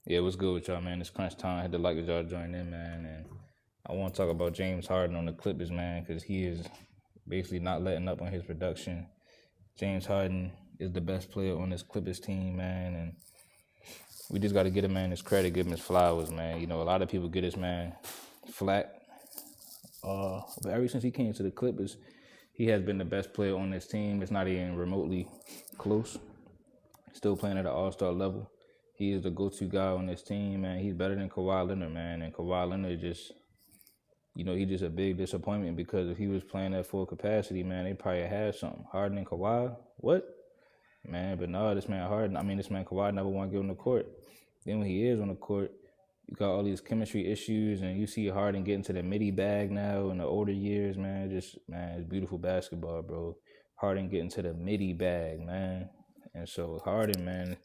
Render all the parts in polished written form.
Yeah, what's good with y'all, man? It's crunch time. I had to like that y'all join in, man. And I want to talk about James Harden on the Clippers, man, because he is basically not letting up on his production. James Harden is the best player on this Clippers team, man, and we just got to get him, man, his credit, give him his flowers, man. You know, a lot of people get this man flack, but ever since he came to the Clippers, he has been the best player on this team. It's not even remotely close. Still playing at an all-star level. He is the go-to guy on this team, man. He's better than Kawhi Leonard, man. And Kawhi Leonard just, he's just a big disappointment because if he was playing at full capacity, man, they probably had something. Harden and Kawhi, what? Man, but no, this man Kawhi never want to get on the court. Then when he is on the court, you got all these chemistry issues, and you see Harden getting to the midi bag now in the older years, man. It's beautiful basketball, bro. Harden getting to the midi bag, man. And so Harden, man,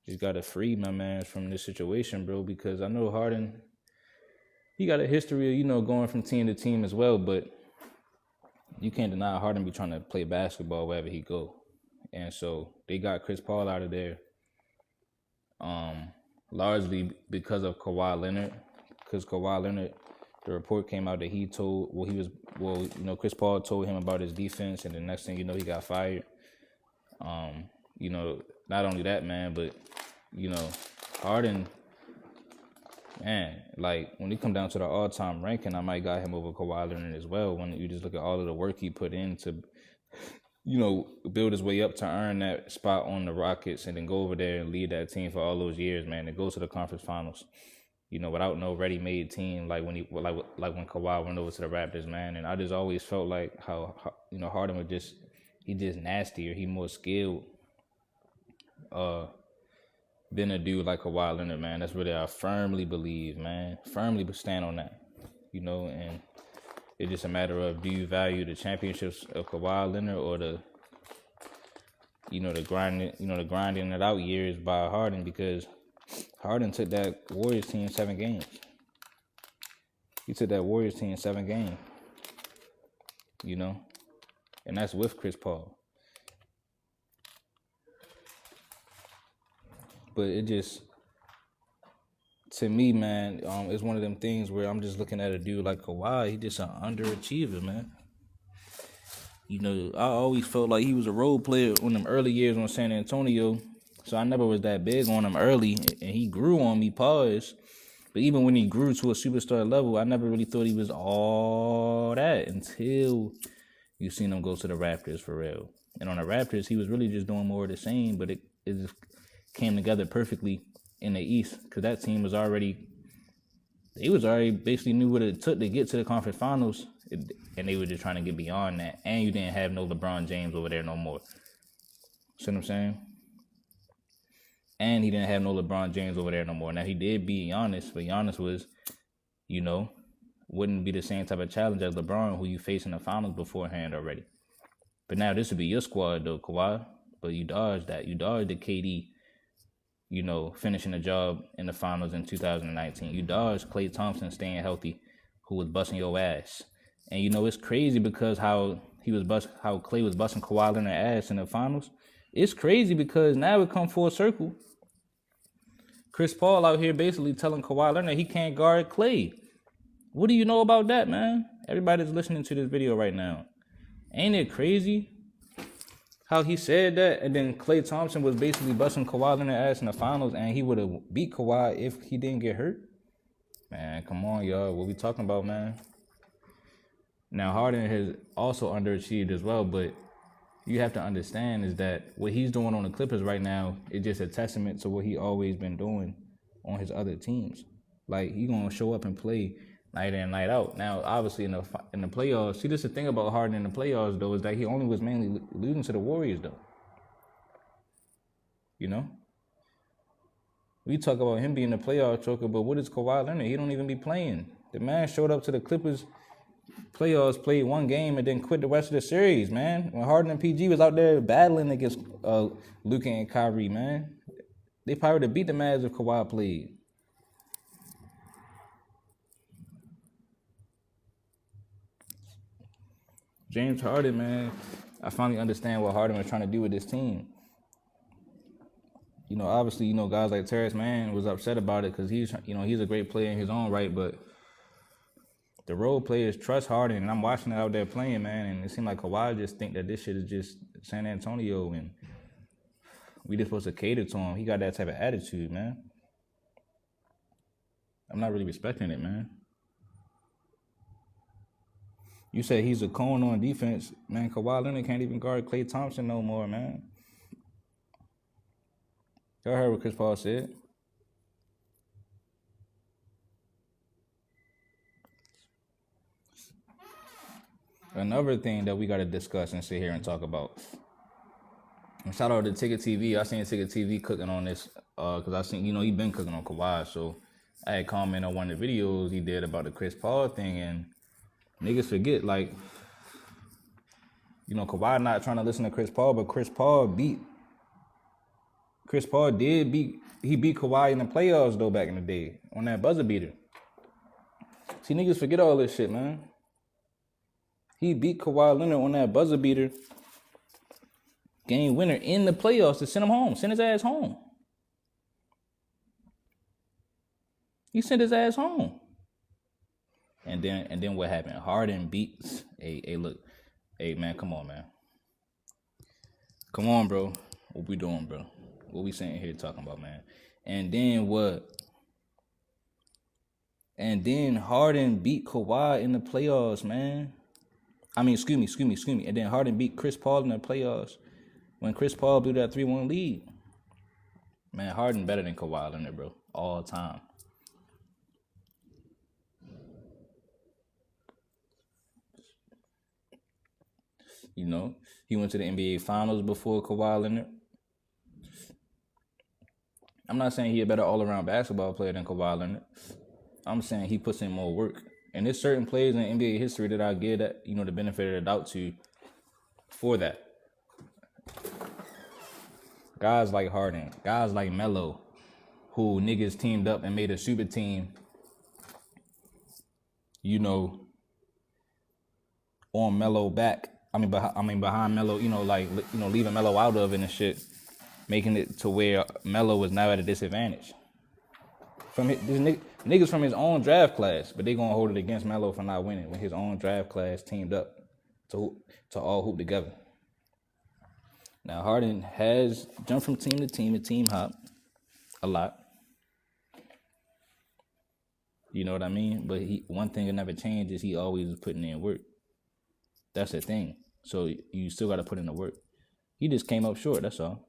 just got to free my man from this situation, bro, because I know Harden, he got a history of, going from team to team as well, but you can't deny Harden be trying to play basketball wherever he go. And so they got Chris Paul out of there largely because of Kawhi Leonard, because Kawhi Leonard, the report came out that Chris Paul told him about his defense, and the next thing you know, he got fired. Not only that, man, but, Harden, man, like, when it come down to the all-time ranking, I might got him over Kawhi Leonard as well when you just look at all of the work he put in to, build his way up to earn that spot on the Rockets and then go over there and lead that team for all those years, man, and go to the conference finals, without no ready-made team like when when Kawhi went over to the Raptors, man. And I just always felt like how Harden was just nastier, he more skilled than a dude like Kawhi Leonard, man. That's what I firmly believe, man. Firmly stand on that, and it's just a matter of, do you value the championships of Kawhi Leonard or the grinding it out years by Harden, because Harden took that Warriors team 7 games. He took that Warriors team 7 games, and that's with Chris Paul. But it just, to me, man, it's one of them things where I'm just looking at a dude like Kawhi. He just an underachiever, man. I always felt like he was a role player on them early years on San Antonio, so I never was that big on him early, and he grew on me, pause. But even when he grew to a superstar level, I never really thought he was all that until you seen him go to the Raptors for real. And on the Raptors, he was really just doing more of the same, but it just came together perfectly in the East, because that team was already basically knew what it took to get to the conference finals, and they were just trying to get beyond that. And you didn't have no LeBron James over there no more. See what I'm saying? And he didn't have no LeBron James over there no more. Now, he did beat Giannis, but Giannis was, wouldn't be the same type of challenge as LeBron, who you faced in the finals beforehand already. But now this would be your squad, though, Kawhi. But you dodged that. You dodged the KD, finishing the job in the finals in 2019. You dodged Klay Thompson staying healthy, who was busting your ass. And it's crazy because how Klay was busting Kawhi Leonard's ass in the finals. It's crazy because now it come full circle. Chris Paul out here basically telling Kawhi Leonard he can't guard Klay. What do you know about that, man? Everybody's listening to this video right now. Ain't it crazy how he said that, and then Klay Thompson was basically busting Kawhi Leonard's ass in the finals, and he would have beat Kawhi if he didn't get hurt? Man, come on, y'all. What we talking about, man? Now, Harden has also underachieved as well, but you have to understand is that what he's doing on the Clippers right now is just a testament to what he always been doing on his other teams. Like, he going to show up and play night in, night out. Now, obviously, in the playoffs, see, this is the thing about Harden in the playoffs, though, is that he only was mainly losing to the Warriors, though. We talk about him being a playoff choker, but what is Kawhi Leonard? He don't even be playing. The man showed up to the Clippers playoffs, played 1 game, and then quit the rest of the series, man. When Harden and PG was out there battling against Luka and Kyrie, man, they probably would have beat the Mavs if Kawhi played. James Harden, man, I finally understand what Harden was trying to do with this team. obviously, guys like Terrence Mann was upset about it because he's a great player in his own right, but the role players trust Harden, and I'm watching it out there playing, man, and it seemed like Kawhi just think that this shit is just San Antonio, and we just supposed to cater to him. He got that type of attitude, man. I'm not really respecting it, man. You said he's a cone on defense, man. Kawhi Leonard can't even guard Klay Thompson no more, man. Y'all heard what Chris Paul said. Another thing that we got to discuss and sit here and talk about. And shout out to Ticket TV. I seen Ticket TV cooking on this because I seen, he been cooking on Kawhi. So I had commented on one of the videos he did about the Chris Paul thing, and niggas forget, like, Kawhi not trying to listen to Chris Paul, but Chris Paul beat Kawhi in the playoffs, though, back in the day on that buzzer beater. See, niggas forget all this shit, man. He beat Kawhi Leonard on that buzzer beater game winner in the playoffs to send him home, send his ass home. He sent his ass home. And then what happened? Harden beats. Hey, look. Hey, man, come on, man. Come on, bro. What we doing, bro? What we sitting here talking about, man? And then what? And then Harden beat Kawhi in the playoffs, man. I mean, excuse me. And then Harden beat Chris Paul in the playoffs when Chris Paul blew that 3-1 lead. Man, Harden better than Kawhi Leonard, bro. All time. He went to the NBA Finals before Kawhi Leonard. I'm not saying he a better all-around basketball player than Kawhi Leonard. I'm saying he puts in more work. And there's certain players in NBA history that I give that, the benefit of the doubt to for that. Guys like Harden, guys like Melo, who niggas teamed up and made a super team, on Melo back. Behind Melo, leaving Melo out of it and shit, making it to where Melo was now at a disadvantage. Niggas from his own draft class, but they gonna hold it against Melo for not winning when his own draft class teamed up to all hoop together. Now Harden has jumped from team to team and team hop a lot. You know what I mean? But one thing that never changed is he always was putting in work. That's the thing. So you still got to put in the work. He just came up short. That's all.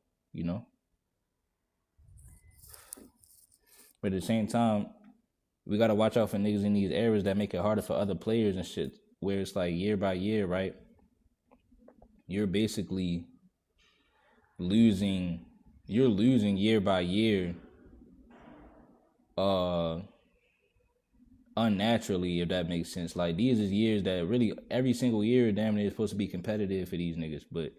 But at the same time, we got to watch out for niggas in these areas that make it harder for other players and shit. Where it's like year by year, right? You're basically losing. You're losing year by year. Unnaturally, if that makes sense. Like, these is years that really every single year damn near is supposed to be competitive for these niggas, but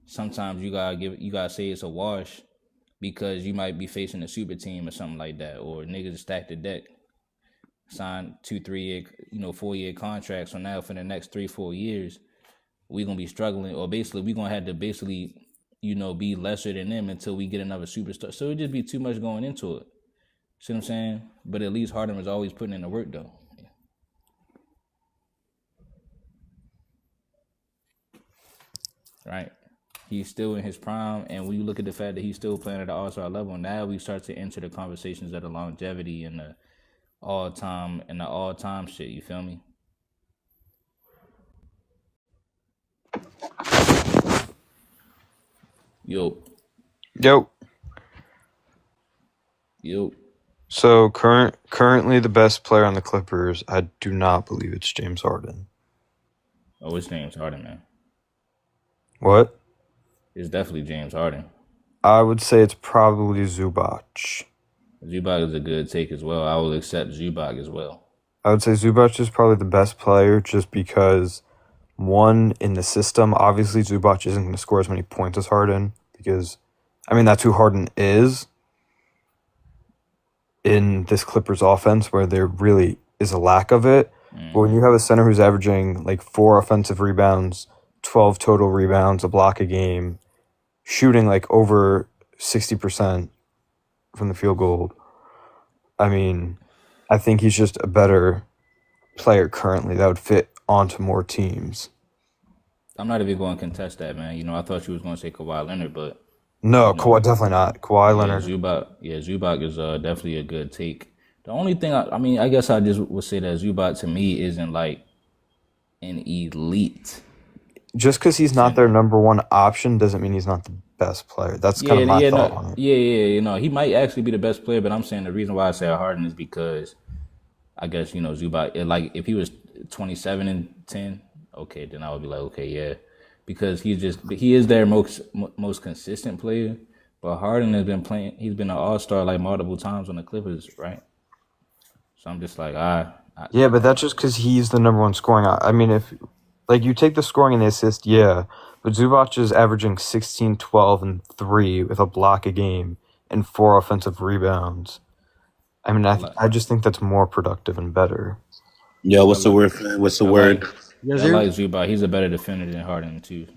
sometimes you gotta say it's a wash because you might be facing a super team or something like that, or niggas stack the deck, sign 2-3 year 4-year contracts. So now for the next 3-4 years we gonna be struggling, or basically we gonna have to be lesser than them until we get another superstar. So it just be too much going into it. See what I'm saying? But at least Harden was always putting in the work, though. Right? He's still in his prime, and when you look at the fact that he's still playing at the all-star level, now we start to enter the conversations of the longevity and the all-time shit. You feel me? Yo. So currently the best player on the Clippers, I do not believe it's James Harden. Oh, it's James Harden, man. What? It's definitely James Harden. I would say it's probably Zubac. Zubac is a good take as well. I will accept Zubac as well. I would say Zubac is probably the best player just because, one, in the system, obviously Zubac isn't going to score as many points as Harden because, that's who Harden is in this Clippers offense where there really is a lack of it. But when you have a center who's averaging like 4 offensive rebounds, 12 total rebounds, a block a game, shooting like over 60%, from the field goal. I mean, I think he's just a better player currently that would fit onto more teams. I'm not even going to contest that, man. I thought you was going to say Kawhi Leonard, but No, Kawhi definitely not. Kawhi yeah, Leonard. Zubac is definitely a good take. The only thing, I guess I just would say that Zubac to me isn't like an elite. Just because he's not their number one option doesn't mean he's not the best player. That's kind of my thought on it. Yeah. He might actually be the best player, but I'm saying the reason why I say Harden is because I guess Zubac. Like if he was 27 and 10, okay, then I would be like, okay, yeah, because he is their most consistent player. But Harden has been playing. He's been an all-star like multiple times on the Clippers, right? So I'm just like, yeah, but that's just because he's the number one scoring. I mean, if like you take the scoring and the assist, yeah, but Zubac is averaging 16, 12, and 3 with a block a game and 4 offensive rebounds. I mean, I just think that's more productive and better. Yo, what's the word? What's the word? I like Zubac. He's a better defender than Harden too.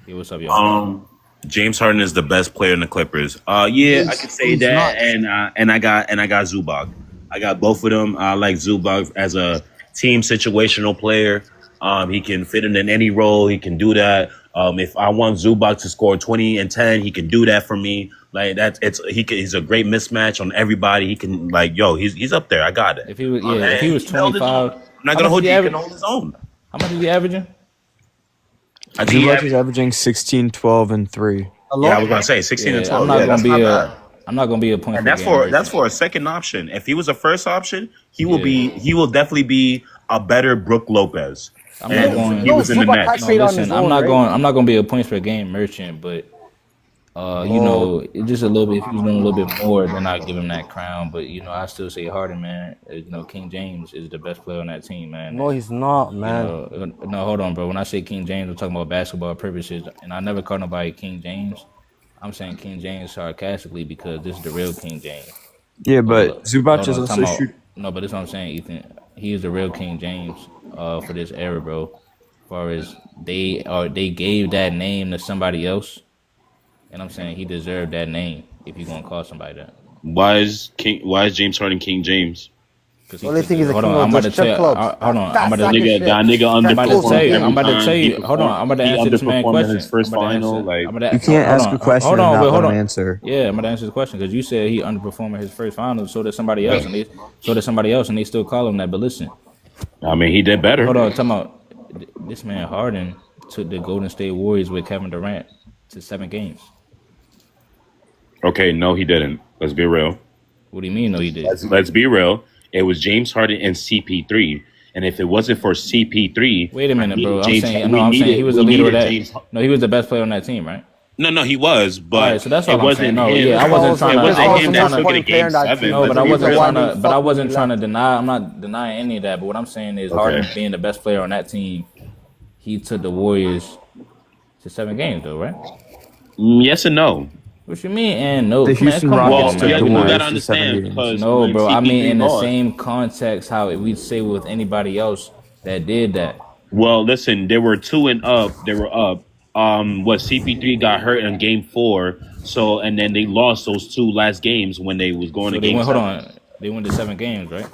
Yeah, what's up, y'all? James Harden is the best player in the Clippers. Yeah, I could say that, and I got Zubac. I got both of them. I like Zubac as a team situational player. He can fit in any role. He can do that. If I want Zubac to score 20 and 10, he can do that for me. Like he's a great mismatch on everybody. He can he's up there. I got it. If he was 25, I'm not gonna hold you. He can hold his own. How much is he averaging? Zubac is averaging 16, 12, and 3. Yeah, I was gonna say 16 and 12. I'm not gonna be a point. And that's for a second option. If he was a first option, he will definitely be a better Brook Lopez. I'm not going. He was in the Nets. No, listen, I'm not going to be a points per game merchant, but it's just a little bit. If he's doing a little bit more, then I give him that crown. But I still say Harden, man. King James is the best player on that team, man. No, he's not, man. No, hold on, bro. When I say King James, I'm talking about basketball purposes, and I never call nobody King James. I'm saying King James sarcastically because this is the real King James. Yeah, but Zubac is also shooting. No, but that's what I'm saying, Ethan. He is the real King James for this era, bro. As far as they gave that name to somebody else, and I'm saying he deserved that name if you're gonna call somebody that. Why is James Harden King James? Only thing is a king I'm about to tell you. Hold on, I'm about to tell you. Hold on, I'm about to answer this man's question. His first final, you can't ask a question and not let him answer. Yeah, I'm gonna answer the question because you said he underperformed in his first final, so did somebody else, and they still call him that. But listen, I mean, he did better. Hold on, talking about this man Harden took the Golden State Warriors with Kevin Durant to 7 games. Okay, no, he didn't. Let's be real. What do you mean? No, he did. Let's be real. It was James Harden and CP3, and if it wasn't for CP3, wait a minute, bro. I'm saying he was the leader of that. No, he was the best player on that team, right? No, he was, but right, so that's all I'm saying. No, yeah, I wasn't trying to. No, but I wasn't trying to deny. I'm not denying any of that. But what I'm saying is, Harden being the best player on that team, he took the Warriors to 7 games, though, right? Yes and no. What you mean? And no, the Houston Rockets took the Warriors to 7 games. No, bro. I mean, in the same context, how we say with anybody else that did that. Well, listen, they were 2 and up. They were up. CP3 got hurt in Game 4. So, and then they lost those 2 last games when they was going to Game 7. Hold on, they went to 7 games, right?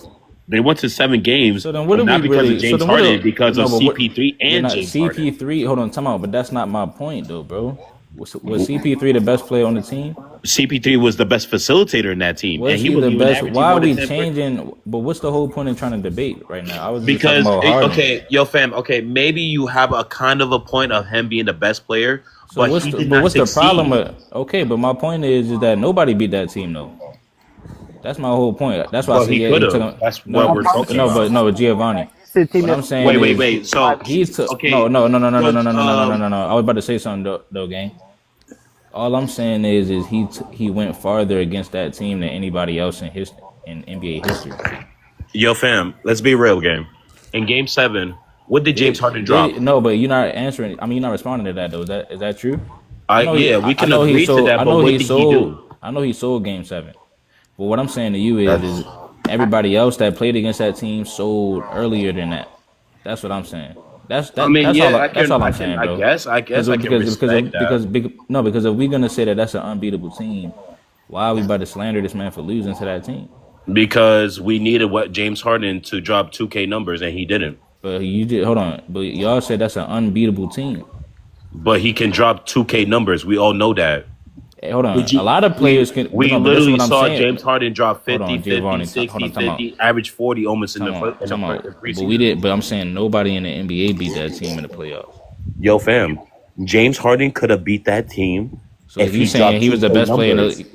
They went to 7 games. So then, what are not we because really? of James Harden, because of CP3 and James Harden. CP3. Hold on, time out. But that's not my point, though, bro. Was CP3 the best player on the team? CP3 was the best facilitator in that team. Was he the best? Why are we changing? But what's the whole point in trying to debate right now? I was because maybe you have a kind of a point of him being the best player. So but what's the problem with? Okay, but my point is that nobody beat that team though. That's my whole point. That's why I say he could have. That's what we're talking about. No, but Giovanni. What I'm saying wait. So he's okay. No. I was about to say something though, gang. All I'm saying is he went farther against that team than anybody else in NBA history. Yo, fam, let's be real, game. In Game 7, what did James Harden drop? No, but you're not answering. I mean, you're not responding to that though. Is that true? We can agree to that. But what did he do? I know he sold Game 7. But what I'm saying to you is everybody else that played against that team sold earlier than that. That's what I'm saying. That's all I'm saying, bro. I guess I can respect that. Because if we're gonna say that that's an unbeatable team, Why are we about to slander this man for losing to that team? Because we needed James Harden to drop 2K numbers, and he didn't. But you did. Hold on. But y'all said that's an unbeatable team. But he can drop 2K numbers. We all know that. Hey, hold on. A lot of players can. We literally saw James Harden drop 50, 50, 60, 50, average 40 almost in the preseason. But we did. But I'm saying nobody in the NBA beat that team in the playoffs. Yo, fam, James Harden could have beat that team. So if you saying he was the best player in the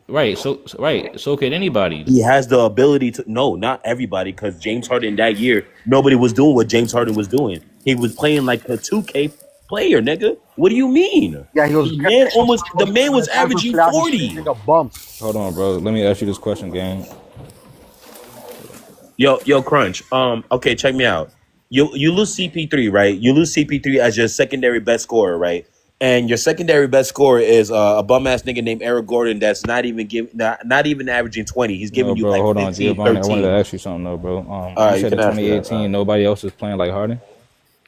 right, so could anybody. He has the ability to. No, not everybody, because James Harden that year, nobody was doing what James Harden was doing. He was playing like a 2K player, nigga. What do you mean? Yeah, he was. The man was averaging 40. Hold on, bro. Let me ask you this question, gang. Yo, Crunch. Okay, check me out. You lose CP3, right? You lose CP3 as your secondary best scorer, right? And your secondary best scorer is a bum ass nigga named Eric Gordon that's not even averaging 20. He's giving you like hold 15, on, Giovanni. 13. I wanted to ask you something though, bro. Right, you said in 2018 nobody else was playing like Harden.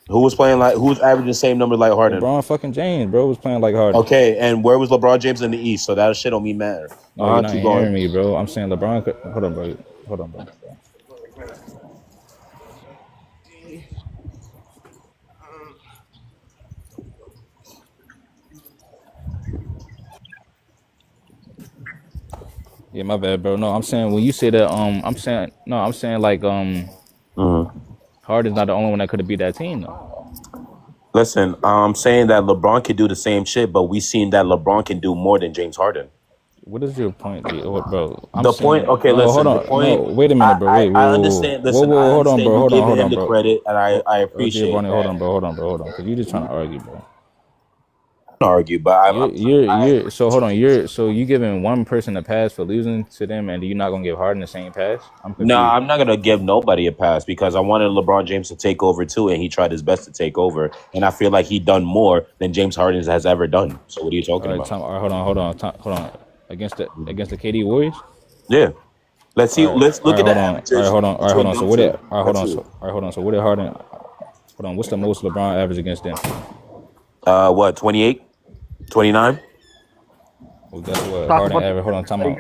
Who was averaging the same number like Harden? LeBron fucking James, bro, was playing like Harden. Okay, and where was LeBron James in the East? So that shit don't mean matter. No, you're not hearing me, bro. I'm saying LeBron could, hold on, bro. Yeah, my bad, bro. No, I'm saying when you say that, I'm saying like Harden's not the only one that could have beat that team though. Listen, I'm saying that LeBron can do the same shit, but we seen that LeBron can do more than James Harden. What is your point, bro? Okay, listen. Hold on. The point, no, wait a minute, bro. Wait, I understand. Listen, hold on, bro. Hold on, giving him the credit, and I appreciate it. Hold on, bro. Because you're just trying to argue, bro. Argue, but so hold on. So you giving one person a pass for losing to them, and you're not gonna give Harden the same pass? No, I'm not gonna give nobody a pass because I wanted LeBron James to take over too, and he tried his best to take over, and I feel like he done more than James Harden has ever done. So what are you talking about? Hold on. Against the KD Warriors? Yeah. Let's see. Let's look at that. Hold on. So what did Harden? Hold on. What's the most LeBron average against them? What? 28. 29? Well, guess what? Harden average. Hold on, time out,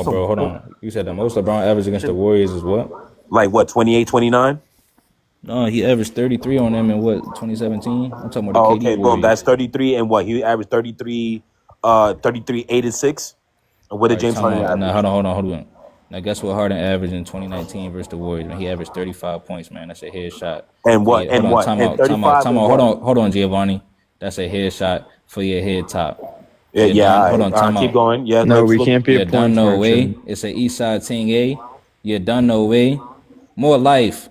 bro. Hold on. You said the most LeBron average against the Warriors is what? Like what? 28, 29? No, he averaged 33 on them in what? 2017. I'm talking about the KD Warriors. Boom. That's 33, and what? He averaged 33, 8 and 6. What did James Harden average? Now, hold on. Now, guess what Harden averaged in 2019 versus the Warriors? Man, he averaged 35 points, man. That's a headshot. And what? Yeah, and what? Time out. Hold on, Giovanni. That's a headshot for your head top. Hold on, keep going. Yeah, no, we can't be. You done no way. It's an East Side Ting A. You done no way. More life.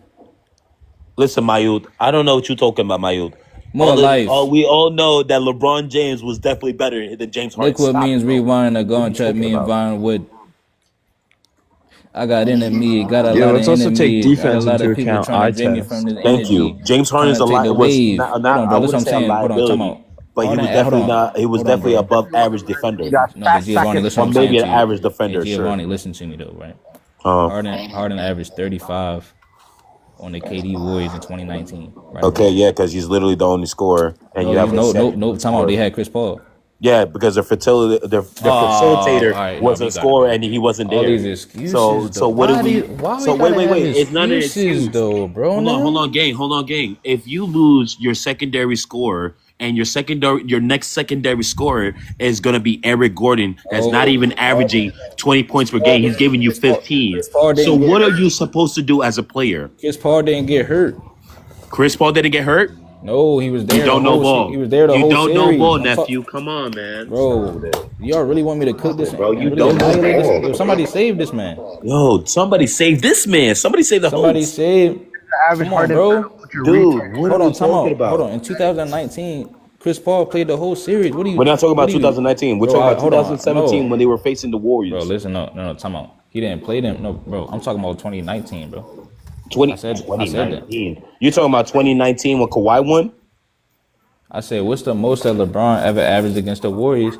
Listen, my youth. I don't know what you're talking about, my youth. More life. We all know that LeBron James was definitely better than James Harden. Look what means rewind. Go and check me and Vine Wood. I got enemy. Got a lot of let's also take defense into account. Thank you. James Harden's a lot. I wouldn't say a liability, but he was definitely not. He was definitely above average defender. No, Giovanni, listen. Maybe an average defender. Giovanni, listen to me though, right? Harden averaged 35 on the KD Warriors in 2019. Right? Okay, yeah, because he's literally the only scorer, and you have no. Time out. They had Chris Paul. Yeah, because their facilitator was a scorer and he wasn't there. All these excuses, so what do we? So wait. It's not an excuse, though, bro. Hold on, gang. If you lose your secondary scorer and your next secondary scorer is gonna be Eric Gordon, that's not even averaging 20 points per game. He's giving you 15. So what are you supposed to do as a player? Chris Paul didn't get hurt. Chris Paul didn't get hurt. No, he was there. You don't know ball. He was there the whole series. You don't know ball, nephew. Come on, man. Bro, y'all really want me to cook this? Bro, you don't know ball. Somebody save this man. Yo, somebody save this man. Somebody save the Somebody save. Average Come on, bro. Dude, what are you talking about? Hold on. In 2019, Chris Paul played the whole series. We're not talking about 2019. We're talking about 2017 when they were facing the Warriors. Bro, listen, no, time out. He didn't play them. No, bro. I'm talking about 2019, bro. 2019. You're talking about 2019 when Kawhi won? I said, what's the most that LeBron ever averaged against the Warriors?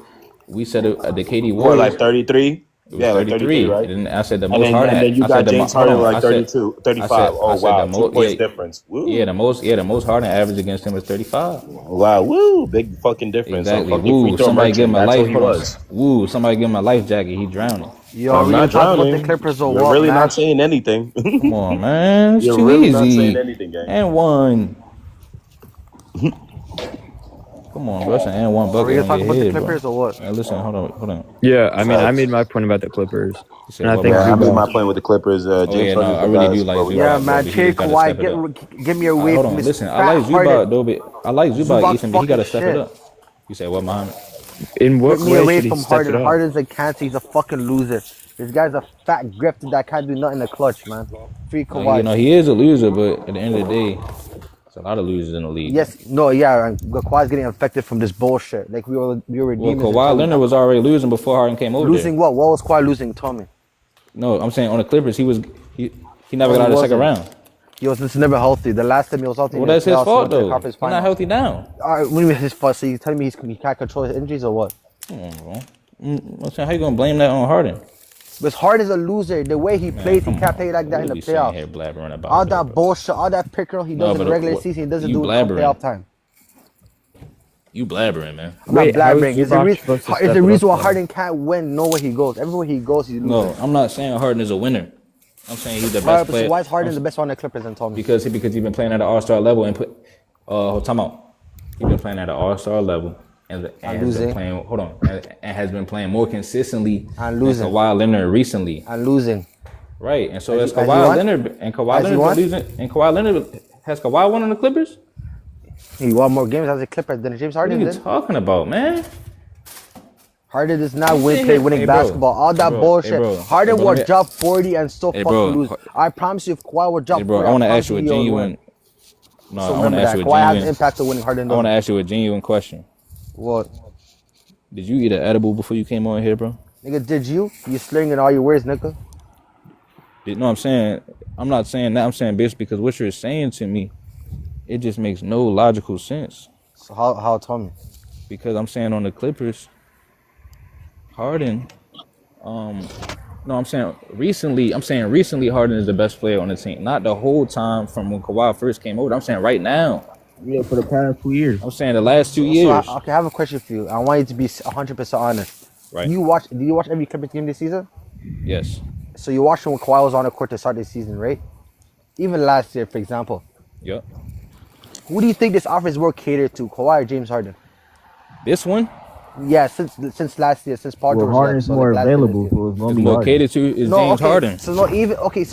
We said the KD Warriors. Like 33? It was 33, right? And then I said the And most then, Harden. and then you I got said James hold Harden on, like 32, 35. Oh, wow. 2 points difference. Woo. Yeah, the most Harden average against him was 35. Wow. Woo. Big fucking difference. Exactly. So fucking free Woo. throw Somebody give merchant. him a That's life. what he Hold on. was. Woo. Somebody give him a life jacket. He drowning. Yo, I'm we not gonna talk about the drowning. Clippers or You're what, really man? not saying anything. Come on, man. It's You're too really easy. not saying anything, gang. And one. Come on, bro. That's an and one Are we bucket gonna on talk your about the head, Clippers bro. or what? Hey, listen, hold on. Yeah, I mean, I Facts. made my point about the Clippers, You said and I what, think bro? Yeah, I made my Zubac. point with the Clippers. James yeah, no, Harden's I the really do best, like but we Zubac. got Yeah, bro, man, but he trade just gotta step it Kawhi, up. get me away Hold from on, this listen. I fat like Harden. Zubac though, but I like Zubac, Zubac's Ethan, but he gotta fucking step shit. it up. You said what, Muhammad? In what Get me way away should he from step it Harden. up? Harden's a cancer. He's a fucking loser. This guy's a fat grifter that can't do nothing in the clutch, man. Free Kawhi. You know, he is a loser, but at the end of the day, there's a lot of losers in the league. Yes, no, yeah, and Kawhi's getting infected from this bullshit. Like we were Well, demons. Kawhi Leonard was already losing before Harden came over losing there. what? What was Kawhi losing? Tell me. No, I'm saying on the Clippers, he never No, got out he of the second wasn't. round. He was just never healthy. The last time he was healthy, Well, in the that's his playoffs, he fault went to the though. conference He's not final. healthy now. All right, what do you mean his fault? So you telling me he can't control his injuries or what? Come on, bro. I'm saying, how you gonna blame that on Harden? Because Harden's a loser. The way he plays, he come can't on. play like that in What the are we sitting here playoffs. blabbering about All that, that bro? bullshit, all that pick and roll he No, does in but the regular what- season, he doesn't you do it in blabbering. playoff time. You blabbering, man. I'm not Wait, how is blabbering. It's the Zubac supposed to it's step the it reason up, why though? Harden can't win nowhere he goes. Everywhere he goes, he's losing. No, I'm not saying Harden is a winner. I'm saying he's the Why, best player. so why is Harden the best one on the Clippers and Tommy? Because he's been playing at an All-Star level and time out. He's been playing at an All-Star level and has losing. been playing. Hold on, and has been playing more consistently And than losing. Kawhi Leonard recently. And losing. Right, and so Has as he- has he Kawhi won? Leonard and Kawhi Has he Leonard won? been losing, and Kawhi Leonard has Kawhi won on the Clippers? He won more games as a Clipper than James What Harden are you did. talking about, man? Harden does not Hey, play winning hey, bro. basketball. All that Hey, bro. bullshit. Hey, bro. Harden Hey, bro, will let me- drop 40 and still Hey, fucking bro. lose. I promise you, if Kawhi would drop Hey, bro, 40, I want to promise ask you a he will win. genuine. No, So I want remember to ask that. you a Kawhi has an genuine. impact of winning. Harden I want to doesn't. ask you a genuine question. What? Did you eat an edible before you came on here, bro? Nigga, did you? You slinging all your words, nigga. No, I'm not saying that. I'm saying bitch because what you're saying to me, it just makes no logical sense. So how tell me? Because I'm saying on the Clippers, Harden, no, I'm saying recently Harden is the best player on the team. Not the whole time from when Kawhi first came over. I'm saying right now. Yeah, for the past 2 years. I'm saying the last 2 So years. okay, I have a question for you. I want you to be 100% honest. Right. Did you watch every Clippers game this season? Yes. So you watched when Kawhi was on the court to start the season, right? Even last year, for example. Yep. Who do you think this offense is more catered to, Kawhi or James Harden? This one Yeah, since last year, since Paul George Well, Harden left, is so more like last year, available, this year. so it's gonna is be more Harden. catered to is No, James okay. Harden. So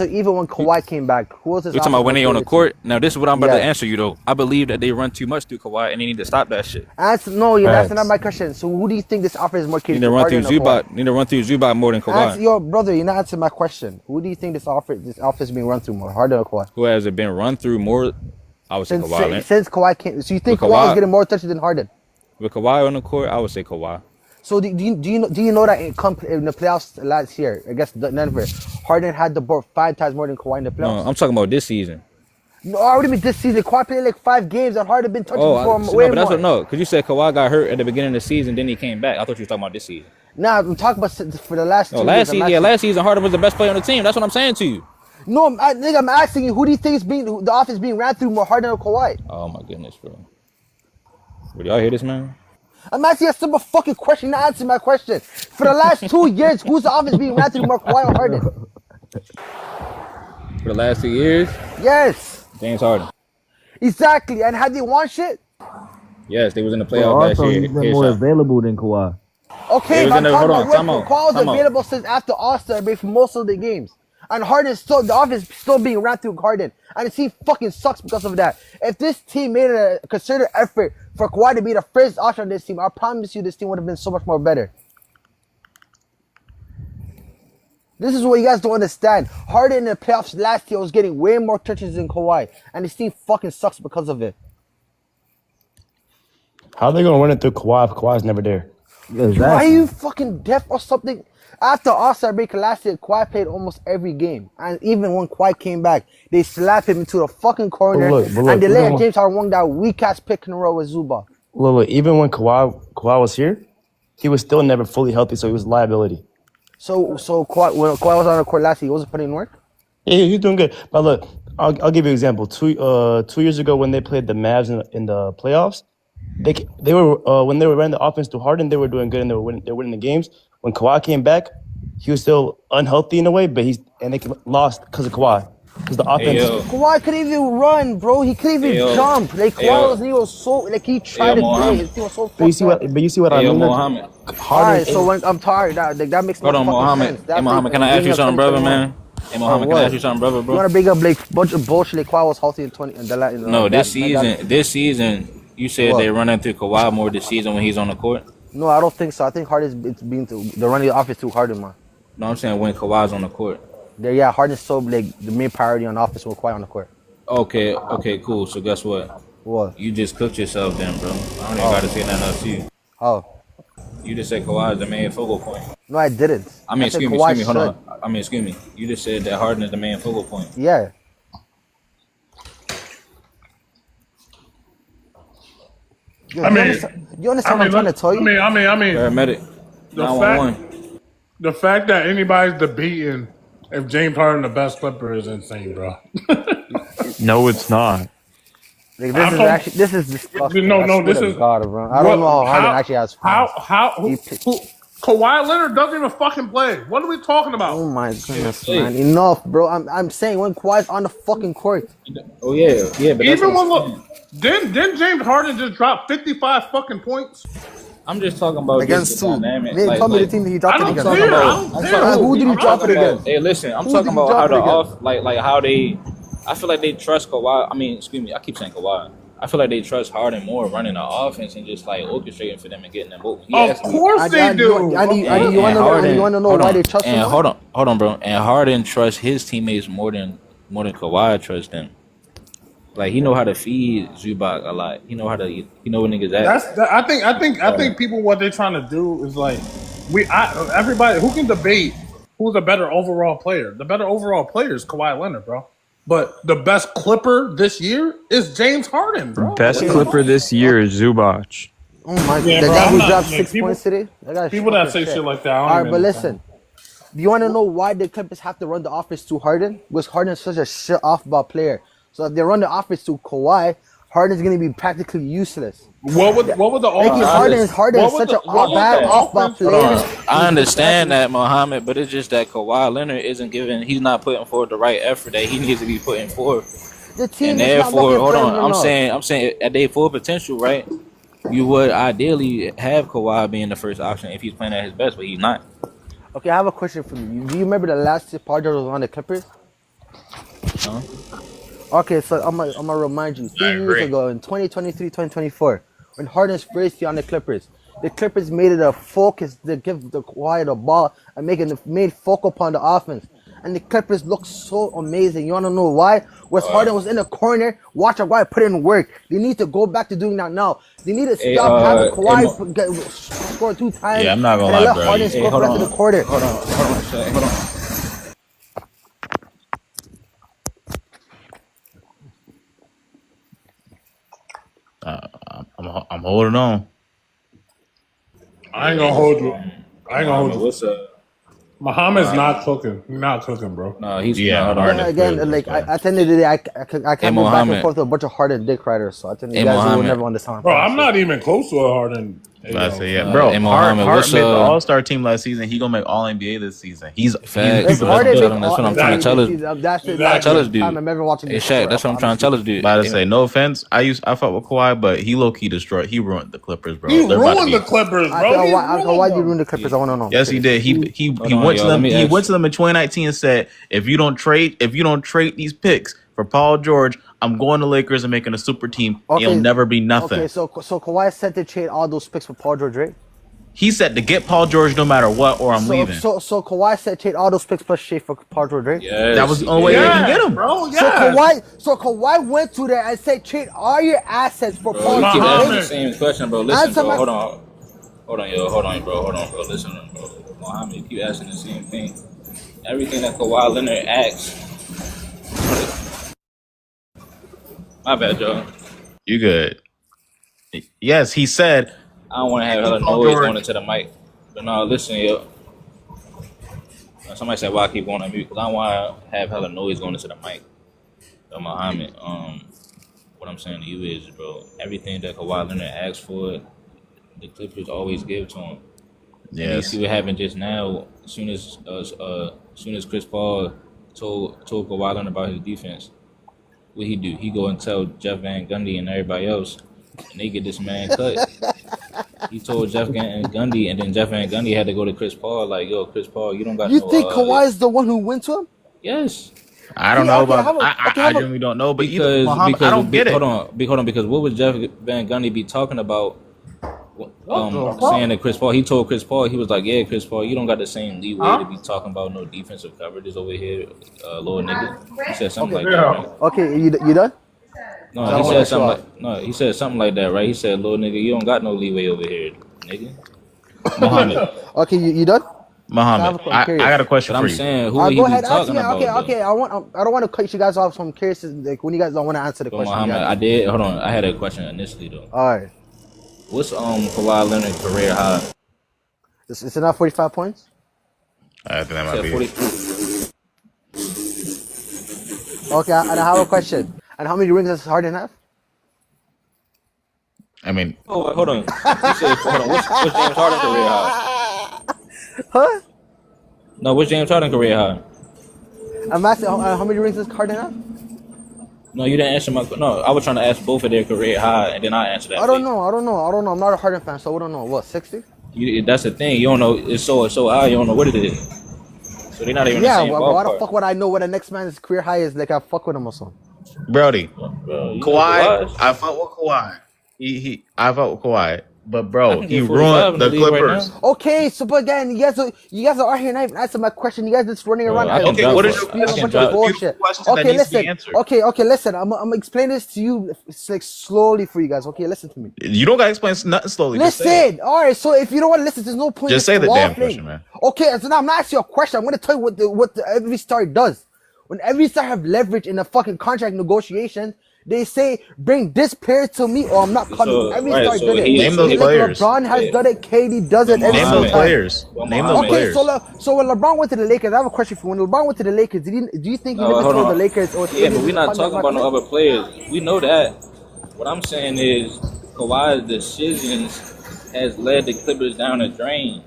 even when Kawhi came back, who was this? You're talking about when they on the court? Now this is what I'm about Yeah. to answer you though. I believe that they run too much through Kawhi and they need to stop that shit. No, you're Facts. asking not my question. So who do you think this offense is more Need catered to to, run through Harden or Kawhi? Zubac. Need to run through Zubac more than Answer, Kawhi. your brother, you're not answering my question. Who do you think this offense is being run through more, Harden or Kawhi? Who has it been run through more? I would say Since Kawhi. since Kawhi came, so you think With Kawhi is Kawhi- getting more touches than Harden? With Kawhi on the court, I would say Kawhi. So do you know that in the playoffs last year against Denver, Harden had the ball 5 times more than Kawhi in the No, playoffs? I'm talking about this season. No, I already mean this season. Kawhi played like 5 games and Harden been touching Oh, for way but that's more. what no, because you said Kawhi got hurt at the beginning of the season, then he came back. I thought you were talking about this season. Nah, I'm talking about for the last 2 No, years. last season, last season Harden was the best player on the team. That's what I'm saying to you. No, nigga, I'm asking you, who do you think is the offense being ran through more, Harden or Kawhi? Oh my goodness, bro. Would y'all hear this, man? I'm asking a simple fucking question, you're not answering my question. For the last 2 years, who's the offense being ran through more, Kawhi or Harden? For the last 2 years, Yes, James Harden. exactly. And had they won shit? Yes, they was in the But playoff last also, year. he's been more available than Kawhi. Okay, It was but I'm in the- talking hold on, about time out, Kawhi was time out. available since after All-Star break for most of the games. And Harden still, the offense still being ran through Harden. And the team fucking sucks because of that. If this team made a concerted effort for Kawhi to be the first option on this team, I promise you this team would have been so much more better. This is what you guys don't understand. Harden in the playoffs last year was getting way more touches than Kawhi. And this team fucking sucks because of it. How are they gonna run it through Kawhi if Kawhi's never there? Exactly. Why are you fucking deaf or something? After All-Star break last year, Kawhi played almost every game. And even when Kawhi came back, they slapped him into the fucking corner. But look, and they even let when- James Harden won that weak-ass pick and roll with Zubac. Look, even when Kawhi was here, he was still never fully healthy, so he was a liability. So Kawhi, when Kawhi was on the court last year, he wasn't putting in work. Yeah, he's doing good. But look, I'll give you an example. 2 years ago when they played the Mavs in the playoffs, they were when they were running the offense to Harden, they were doing good and they were winning the games. When Kawhi came back, he was still unhealthy in a way, but they lost because of Kawhi. Because the Hey, offense. yo. Kawhi couldn't even run, bro. He couldn't even Hey, yo. jump. Like Hey, yo. Kawhi was so like he tried to play. Mohammed. His team was so But you see fucked up. what I Hey, yo, mean? Mohammed. Alright, so when I'm tired, that makes no Hold on, fucking Mohammed. sense. Hey, That's Mohammed, like can I ask bringing you up something, brother, 2021. man? Hey, Mohammed, can I what? ask you something, brother, You bro? want to bring up like bunch of bullshit? Like Kawhi was healthy in 20 in the last. No, this season, you said What? they're running through Kawhi more this season when he's on the court. No, I don't think so. I think Harden's it's being they're running the offense too Harden, man. No, I'm saying when Kawhi's on the court. Yeah, Harden's so like the main priority on offense with Kawhi on the court. Okay, cool. So guess what? What? You just cooked yourself then, bro. I don't even gotta say nothing else to you. Oh. You just said Kawhi is the main focal point. No, I didn't. I mean, said excuse me, Kawhi hold on. should. Excuse me. You just said that Harden is the main focal point. Yeah. Yo, I mean, you understand what I'm trying to tell you? I mean, Paramedic. the 911. fact that anybody's debating if James Harden the best Clipper is insane, bro. No, it's not. Like, I'm this is disgusting. No, I swear this to is- God, bro. I don't know how Harden actually has fans. Kawhi Leonard doesn't even fucking play. What are we talking about? Oh my goodness, man! Enough, bro. I'm saying when Kawhi's on the fucking court. Oh yeah, but that's Even what when didn't James Harden just drop 55 fucking points? I'm just talking about Against just the two. dynamic. Name, tell me the team that he dropped I it don't against. care. about- I don't care. Who did he drop it against? Hey, listen, I'm Who talking did he about how drop the it against? off, like how they. I feel like they trust Kawhi. I mean, excuse me, I keep saying Kawhi. I feel like they trust Harden more running the offense and just like orchestrating for them and getting them open. Of course they do. You want to know why they trust him? And hold on, bro. And Harden trusts his teammates more than Kawhi trusts them. Like he know how to feed Zubac a lot. He know how to. He know what niggas at. I think people what they're trying to do is like everybody who can debate who's a better overall player. The better overall player is Kawhi Leonard, bro. But the best Clipper this year is James Harden, bro. Best Clipper this year is Zubac. Oh my god, Yeah, the bro, guy I'm who not- dropped like, 6 people- points today. People that say shit like that. I don't All right, even but understand. listen. Do you want to know why the Clippers have to run the offense to Harden? Because Harden is such a shit off ball player. So if they run the offense to Kawhi, Harden's gonna be practically useless. What would the Like offense? Harden is what such would a bad the off ball offense- player. I understand that, Mohammed, but it's just that Kawhi Leonard isn't giving. He's not putting forward the right effort that he needs to be putting forward. The team And is not therefore, looking hold for on. him enough. I'm saying at their full potential, right? You would ideally have Kawhi being the first option if he's playing at his best, but he's not. Okay, I have a question for you. Do you remember the last year Paul George was on the Clippers? Huh? Okay, so I'm gonna remind you, 3 years ago in 2023, 2024, when Harden's first year on the Clippers made it a focus to give the Kawhi the ball and made focal upon the offense. And the Clippers look so amazing. You wanna know why? Harden was in the corner, watch Kawhi put in work. They need to go back to doing that now. They need to stop having Kawhi score 2 times. Yeah, I'm not gonna and lie, let bro. Harden score for the rest of the quarter. Hold on. I'm holding on. I ain't gonna hold you. What's up? Muhammad's not cooking. He's not cooking, bro. No, he's Yeah, hold Harden. on. Again, like at the end of the day, I can't go back and Mohammed. forth with a bunch of Harden dick riders. So I think you Hey, guys will Mohammed. never understand. Bro, I'm not even close to a Harden. I say, yeah, bro. Hey, Hart Mohammed, made what's the up? All-Star team last season. He gonna make All NBA this season. He's Facts. If That's Harden what makes I'm trying to tell us. That's the Exactly. Tell us, dude. time I'm ever watching Hey, this Shaq, sport, that's what I'm trying to tell us, dude. about to say. No offense, I fought with Kawhi, but he low key destroyed. He ruined the Clippers, bro. He They're about to ruined be- the Clippers, bro. Why did you ruin the Clippers? I want to know. Yes, he did. He on, went yo, to let them. me He ask- went to them in 2019 and said, if you don't trade these picks for Paul George, I'm going to Lakers and making a super team. Okay. It'll never be nothing. Okay, so Kawhi said to trade all those picks for Paul George, right? He said to get Paul George no matter what, or I'm leaving. So Kawhi said trade all those picks plus shade for Paul George, right? Yes, That was the he only way did. they can get him. bro. So Yeah. Kawhi went to there and said trade all your assets for Bro, Paul you George. keep asking the Muhammad. same question, bro. Listen, Answer bro. my- Hold on, bro. Listen, bro. Mohammed, you keep asking the same thing. Everything that Kawhi Leonard asks. My bad, Joe. You good? Yes, he said. I don't want to have hella Paul noise George. going into the mic. But no, listen, yo. Somebody said, "Why I keep going on mute?" Because I don't want to have hella noise going into the mic. So Muhammad, what I'm saying to you is, bro, everything that Kawhi Leonard asks for, the Clippers always give to him. Yeah. And you see what happened just now. As soon as Chris Paul told Kawhi Leonard about his defense, what he do? He go and tell Jeff Van Gundy and everybody else, and they get this man cut. He told Jeff Van Gundy, and then Jeff Van Gundy had to go to Chris Paul, like, yo, Chris Paul, you don't got You no... think Kawhi is the one who went to him? Yes. I don't know about... I genuinely don't know, but because Muhammad, I don't get it. Hold on, because what would Jeff Van Gundy be talking about saying to Chris Paul? He told Chris Paul, he was like, yeah, Chris Paul, you don't got the same leeway to be talking about no defensive coverages over here, little nigga. He said something like that, right? Okay, you done? No, he said something like, he said something like that, right? He said, little nigga, you don't got no leeway over here, nigga. Muhammad. Okay, you done? Muhammad, I got a question for you. I'm saying, who he go be ahead, talking ask me. about? Okay. I don't want to cut you guys off, so I'm curious, like, when you guys don't want to answer the But question. Muhammad, I did. Hold on, I had a question initially though. All right. What's Kawhi Leonard career high? Is it not 45 points? I think that might be. 40. Okay, and I have a question. And how many rings does Harden have? I mean, hold on. You said, hold on. What's James Harden career high? Huh? No, what's James Harden career high? I'm asking how many rings does Harden have? No, you didn't answer my. No, I was trying to ask both of their career high, and then I answered that. I don't know. I'm not a Harden fan, so I don't know. What, 60? That's the thing. You don't know. It's so high. You don't know what it is. So they're not even. Yeah, the same why the fuck would I know what the next man's career high is? Like I fuck with him or something. Brody, Bro, Kawhi, I fuck with Kawhi. I fuck with Kawhi, but bro, he ruined the Clippers. Right Okay, so but again, you guys are out here not even answering my question. You guys just running around. Okay, what is your bullshit? Okay, listen. Okay, listen. I'm explain this to you like slowly for you guys. Okay, listen to me. You don't gotta explain nothing slowly. Listen. All right. So if you don't want to listen, there's no point. Just say the damn question, man. Okay, so now I'm not asking you a question. I'm gonna tell you what every star does. When every star have leverage in a fucking contract negotiation, they say, bring this player to me or I'm not coming. Every star does it. Name those players. LeBron has done it. KD does it. Name those players. Name those players. So when LeBron went to the Lakers, I have a question for you. When LeBron went to the Lakers, do you think he never told the Lakers? Yeah, but we're not talking about no other players. We know that. What I'm saying is Kawhi's decisions has led the Clippers down the drain.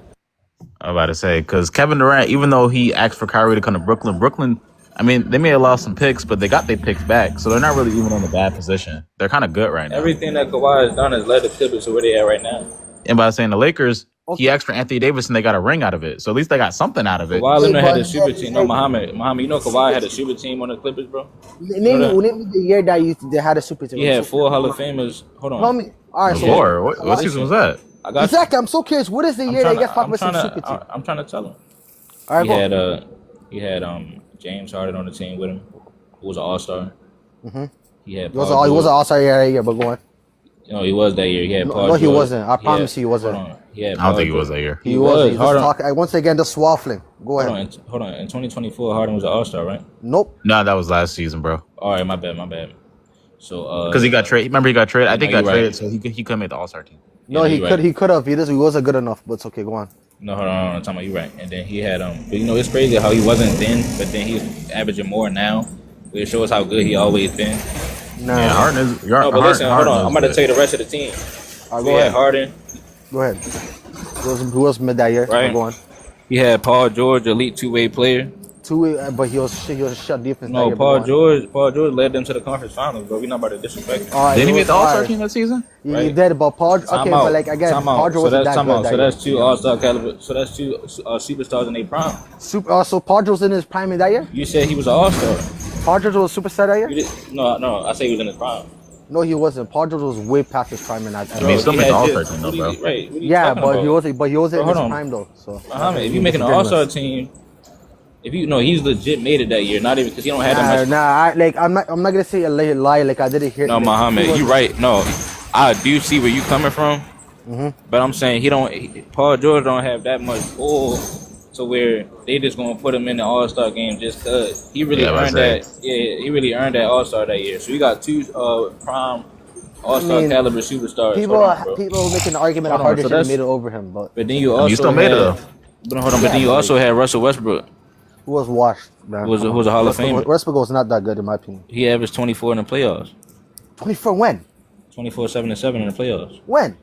I'm about to say, because Kevin Durant, even though he asked for Kyrie to come to Brooklyn, I mean, they may have lost some picks, but they got their picks back, so they're not really even in a bad position. They're kind of good right now. Everything that Kawhi has done has led the Clippers to where they are right now. And by saying the Lakers, he asked for Anthony Davis, and they got a ring out of it. So at least they got something out of it. Kawhi Leonard had a super team. No, Muhammad, you know Kawhi had a super team on the Clippers, bro? Name me the year that they had a super team. He had 4 Hall of Famers. Hold on. All right, Four? What season was that? Exactly. I'm so curious. What is the year they got fucked with some super team? I'm trying to tell him. All right, he had James Harden on the team with him, who was an all-star. Mm-hmm. He had he was an all-star year, but go on. No, he was that year. He had Paul No, he George. wasn't. I promise you he wasn't. I don't think he was that year. He was. Once again, just waffling. Go ahead. Hold on. In 2024, Harden was an all-star, right? Nope. No, that was last season, bro. All right, my bad. So, because he got traded. Remember, he got traded. I think he got traded, so he couldn't make the All-Star team. No, he could have. He wasn't good enough. But it's okay. Go on. No, hold on. I'm talking about you right. And then he had but you know it's crazy how he wasn't then, but then he's averaging more now. It shows how good he always been. Yeah, Harden is. No, but listen, hold on. I'm about to tell you the rest of the team. All right, go ahead. Harden. Go ahead. Who was mid that year? Right. Go on. He had Paul George, elite two-way player. But he was shut defense. No, Paul George led them to the conference finals, but we're not about to disrespect him. Right, didn't he make the All-Star team that season? Yeah, he did, but Paul. Okay, but like again, Paul George wasn't that good. So that's 2 All-Star caliber. So that's 2 superstars in their prime. So Paul George was in his prime in that year. You said he was an All-Star. Paul George was a superstar that year. No. I say he was in his prime. No, he wasn't. Paul George was way past his prime in that. I mean, he still made the All-Star team, though, bro. Right. Yeah, but he wasn't. But he wasn't in his prime though. So if you make an All-Star team. If you know he's legit made it that year, not even because he don't have that much. I'm not gonna say a lie. Like I didn't hear. No, Muhammad, you right. No, I do see where you coming from, but I'm saying Paul George don't have that much pull to where they just gonna put him in the All-Star game just cause he really earned that. Yeah, he really earned that All-Star that year. So you got 2 prime All-Star caliber superstars. People making an argument that Harden should have made it over him, but then you also you still made it though. But hold on, but then you also had Russell Westbrook. Who was washed, man? Who was a Hall of Famer. Westbrook was not that good in my opinion. He averaged 24 in the playoffs. 24 when? 24, 7 and 7 in the playoffs When?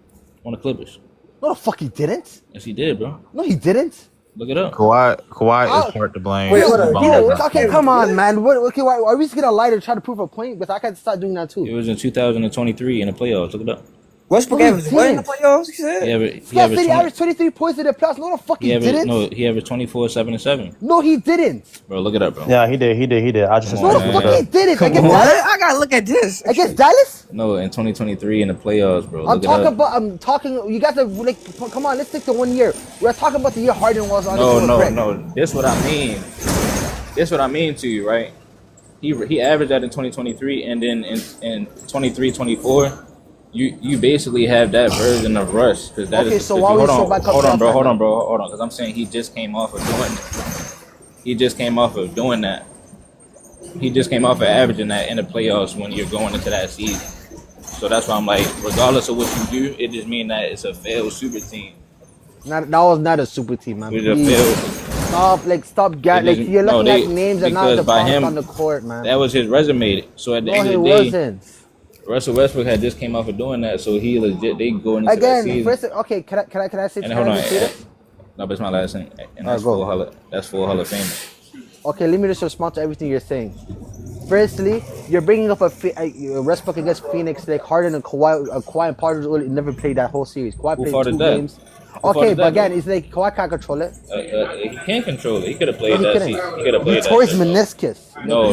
on the Clippers. No, the fuck he didn't. Yes, he did, bro. No, he didn't. Look it up. Kawhi is part to blame. Wait, LeBron is not. okay, come on, man. Okay, why are we just gonna lie to try to prove a point? But I can't start doing that too. It was in 2023 in the playoffs. Look it up. Westbrook No, he averaged what in the didn't. playoffs? He said. He averaged, Scott said he averaged 23 points in the playoffs. No, the fuck he didn't. No, he averaged 24, 7 and 7. No, he didn't. Bro, look it up, bro. Yeah, he did. I just Come No, on, the man. fuck he didn't. Against What? Dallas? I gotta look at this. Against Dallas? No, in 2023 in the playoffs, bro. I'm Look it talking up. about. I'm talking. You guys are like, come on. Let's stick to 1 year. We're talking about the year Harden was on. No. This what I mean. This what I mean to you, right? He averaged that in 2023, and then in 23, 24, you basically have that version of Russ. Because that Okay, is, so why we so back up hold on, to bro. that? Hold on. Because I'm saying he just came off of doing that. He just came off of doing that. He just came off of averaging that in the playoffs when you're going into that season. So that's why I'm like, regardless of what you do, it just means that it's a failed super team. That was not a super team, man. It's a Please. failed. Stop. Like you're looking at names and not the because by bounce him, on the court, man. that was his resume. So at the No, end he of the day, wasn't. Russell Westbrook had just came off of doing that, so he legit they going into that Again, season. first, okay. Can I say? And hold on, repeat it? no, but it's my last thing, and that's go. full Hall of Fame. Okay, let me just respond to everything you're saying. Firstly, you're bringing up a Westbrook against Phoenix, like Harden and Kawhi and Paul George never played that whole series. Kawhi Who played fought 2 that? games. Who Okay, fought but that, again, bro? it's like Kawhi can't control it. He can't control it. He could have played No, he that couldn't. season. He could have He played tore that. his season. meniscus. No.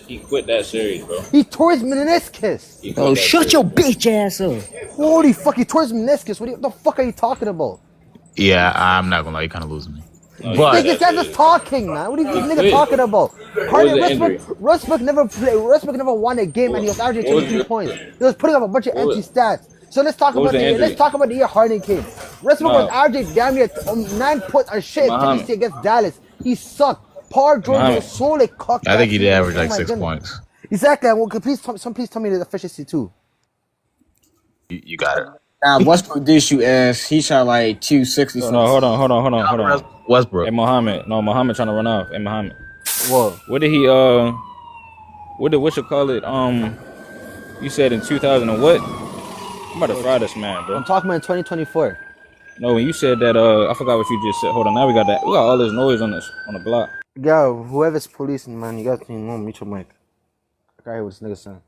He quit that series, bro. He tore his meniscus. He quit Oh, that shut series. your bitch ass up. Holy fuck, he tore his meniscus. What the fuck are you talking about? Yeah, I'm not gonna lie, you're kind of losing me. No, he But- quit Like, this that guy's just series. talking, man. What are you nigga quit. talking about? was Harden, the injury? Westbrook never played. Westbrook never won a game, and he was averaging What was 23 the- points. He was putting up a bunch of What empty was- stats. So let's talk what was about the the injury? let's talk about the year Harden came. Westbrook No. was averaging damn near 9 points a shit Muhammad. efficiency against Dallas. He sucked. Paul George Muhammad. was so like cocked. I think he did average like my 6 goodness. points. Exactly. Well, please tell me the efficiency too. You got it. Nah, Westbrook did shoot ass. He shot like 260. No, hold on. Westbrook. Hey, Muhammad trying to run off. Hey, Muhammad. Whoa. What did he what you call it? You said in 2000 and what? I'm about to fry this man, bro. I'm talking about in 2024. No, when you said that, I forgot what you just said. Hold on, now we got all this noise on the block. Yo, whoever's policing, man, you guys can mute your mic. I can't hear what this nigga saying.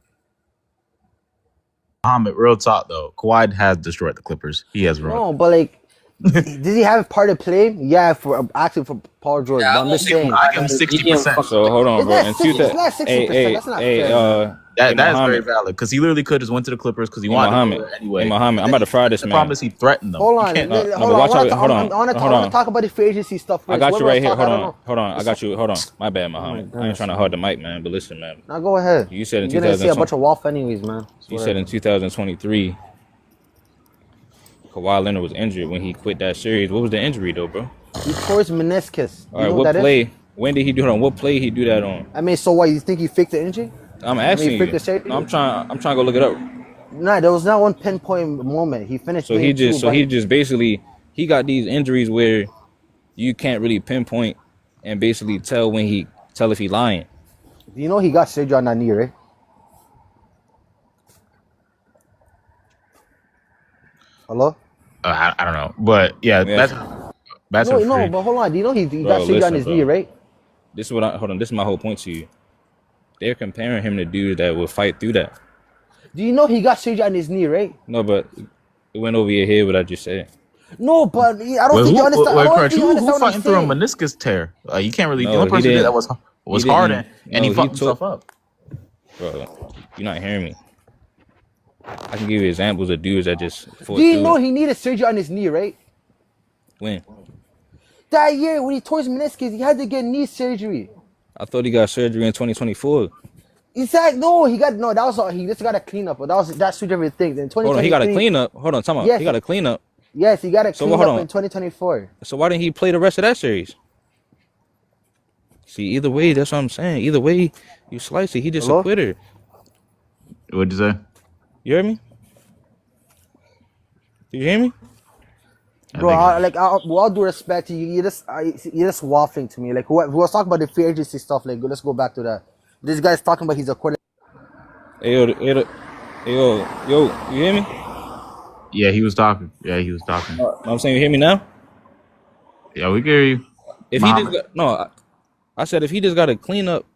Muhammad, real talk though, Kawhi has destroyed the Clippers. He has run. No, but like, did he have a part to play? Yeah, for actually for Paul George. Yeah, but I'm just saying. I give him 60%. So hold on, It's bro. not In 60, it's 2000, not 60%. That's not fair. That is very Muhammad. valid because he literally could just went to the Clippers because he Hey, wanted to Muhammad. do it anyway. Hey, Muhammad, I'm about to fry this The man. problem is he threatened them. Hold You on, can't- hold but on. watch out, I hold on, want hold to on. talk about the free agency stuff first. I got you Whoever right else here. talk, Hold I don't on, know. hold on. I got you. Hold on. My bad, Muhammad. I ain't trying to hard the mic, man. But listen, man. Now go ahead. You said in You're gonna see a 2020 bunch of Wolf anyways, man. You said in 2023, Kawhi Leonard was injured when he quit that series. What was the injury though, bro? He tore his meniscus. All You right, know what that is? play? When did he do it on? What play he do that on? I mean, so what? You think he faked the injury? I'm asking he you. freaked the surgery? No, I'm trying to go look it up. Nah, there was not one pinpoint moment. He finished. So he just basically he got these injuries where you can't really pinpoint and basically tell if he lying. You know he got surgery on that knee, right? Hello? I don't know, but yeah, Yeah. that's No, a no, free. but hold on. Do you know he Bro, got surgery on listen, his bro. knee, right? This is this is my whole point to you. They're comparing him to dudes that will fight through that. Do you know he got surgery on his knee, right? No, but it went over your head what I just said. No, but I don't think you understand. I don't think you Who understand what I'm fighting through a saying. meniscus tear? You can't really. No, the only he person who did didn't. that was He didn't. Harden, and No, he fucked he took- himself up. Bro, you're not hearing me. I can give you examples of dudes that just fought Do you through know it. he needed surgery on his knee, right? When? That year when he tore his meniscus, he had to get knee surgery. I thought he got surgery in 2024. Exactly. No, he got no. That was all. He just got a cleanup, but that's two different things. In 2023, Hold on, he got a cleanup. Hold on, time out. Yes. He got a cleanup. Yes, he got a So, cleanup hold on. in 2024. So why didn't he play the rest of that series? See, either way, that's what I'm saying. Either way, you slice it. He just Hello? a quitter. What'd you say? You hear me? Do you hear me? Bro, with all due respect to you, you're just waffling to me. Like, we was talking about the free agency stuff. Like, let's go back to that. This guy's talking about he's a quarterback. Yo, you hear me? Yeah, he was talking. I'm saying, you hear me now? Yeah, we can hear you. If he just I said if he just got to clean up.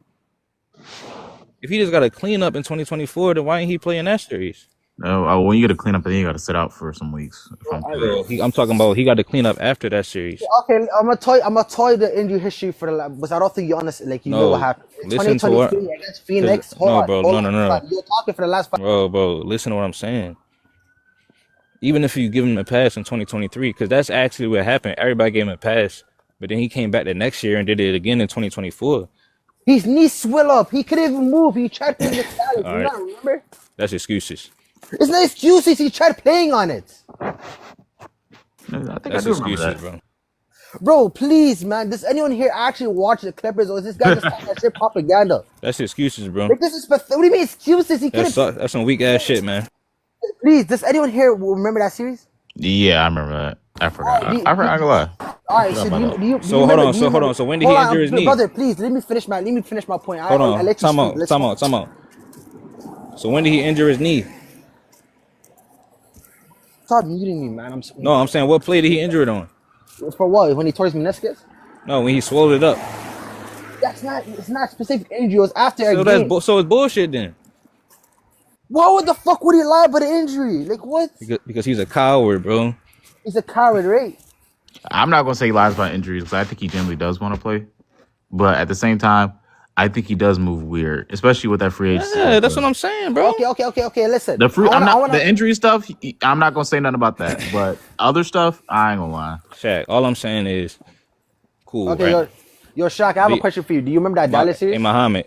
If he just got to clean up in 2024, then why ain't he playing that series? No, when you got to clean up, then you got to sit out for some weeks. I'm talking about he got to clean up after that series. Okay, I'm gonna tell you the injury history for the but I don't think you honestly like you know what happened. Listen to what against Phoenix. No. You're talking for the last 5 Bro, listen to what I'm saying. Even if you give him a pass in 2023, because that's actually what happened. Everybody gave him a pass, but then he came back the next year and did it again in 2024. His knee swell up. He couldn't even move. He tried playing the salad. Do you not remember? That's excuses. It's not excuses. He tried playing on it. I think That's I do excuses, remember that. Bro, please, man. Does anyone here actually watch the Clippers, or is this guy just talking that shit propaganda? That's excuses, bro. Like, this is what do you mean excuses? He couldn't. That's some weak ass shit, man. Please, does anyone here remember that series? Yeah, I remember that. I forgot. I forgot. All right, so do you So hold on. So when did he injure his knee? Brother, please let me finish my point. Hold on. Time out. So when did he injure his knee? Stop muting me, man. I'm saying what play did he injure it on? For what? When he tore his meniscus? No, when he swallowed it up. It's not specific injury. It was after a game. So it's bullshit then. Why would the fuck would he lie about the injury? Like what? Because he's a coward, bro. He's a coward, right? I'm not gonna say he lies about injuries because I think he generally does want to play, but at the same time, I think he does move weird, especially with that free agency. Yeah, that's what I'm saying, bro. Okay. Listen, the injury stuff. I'm not gonna say nothing about that, but other stuff, I ain't gonna lie. Shaq, all I'm saying is, cool. Okay, right? yo, Shaq, I have a question for you. Do you remember that Dallas series? Hey, Muhammad.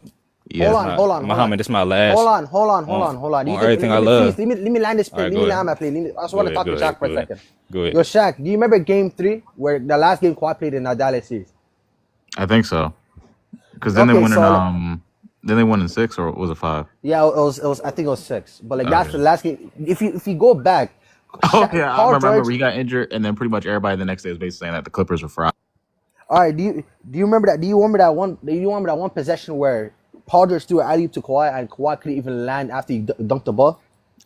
Yeah, hold on. Muhammad, this is my last. Hold on. Everything I love. Please, let me land this plane. Right, let me land my plane. I just want to talk to Shaq for a second. Go ahead. Yo, Shaq, do you remember Game 3 where the last game Kawhi played in that Dallas series? I think so. Because then they won in then they won in 6 or was it 5? Yeah, it was. I think it was 6. But like that's the last game. If you go back. Oh yeah, I remember he got injured, and then pretty much everybody the next day was basically saying that the Clippers were fried. All right, do you remember that? Do you remember that one possession where Paul George threw an alley-oop to Kawhi and Kawhi couldn't even land after he dunked the ball?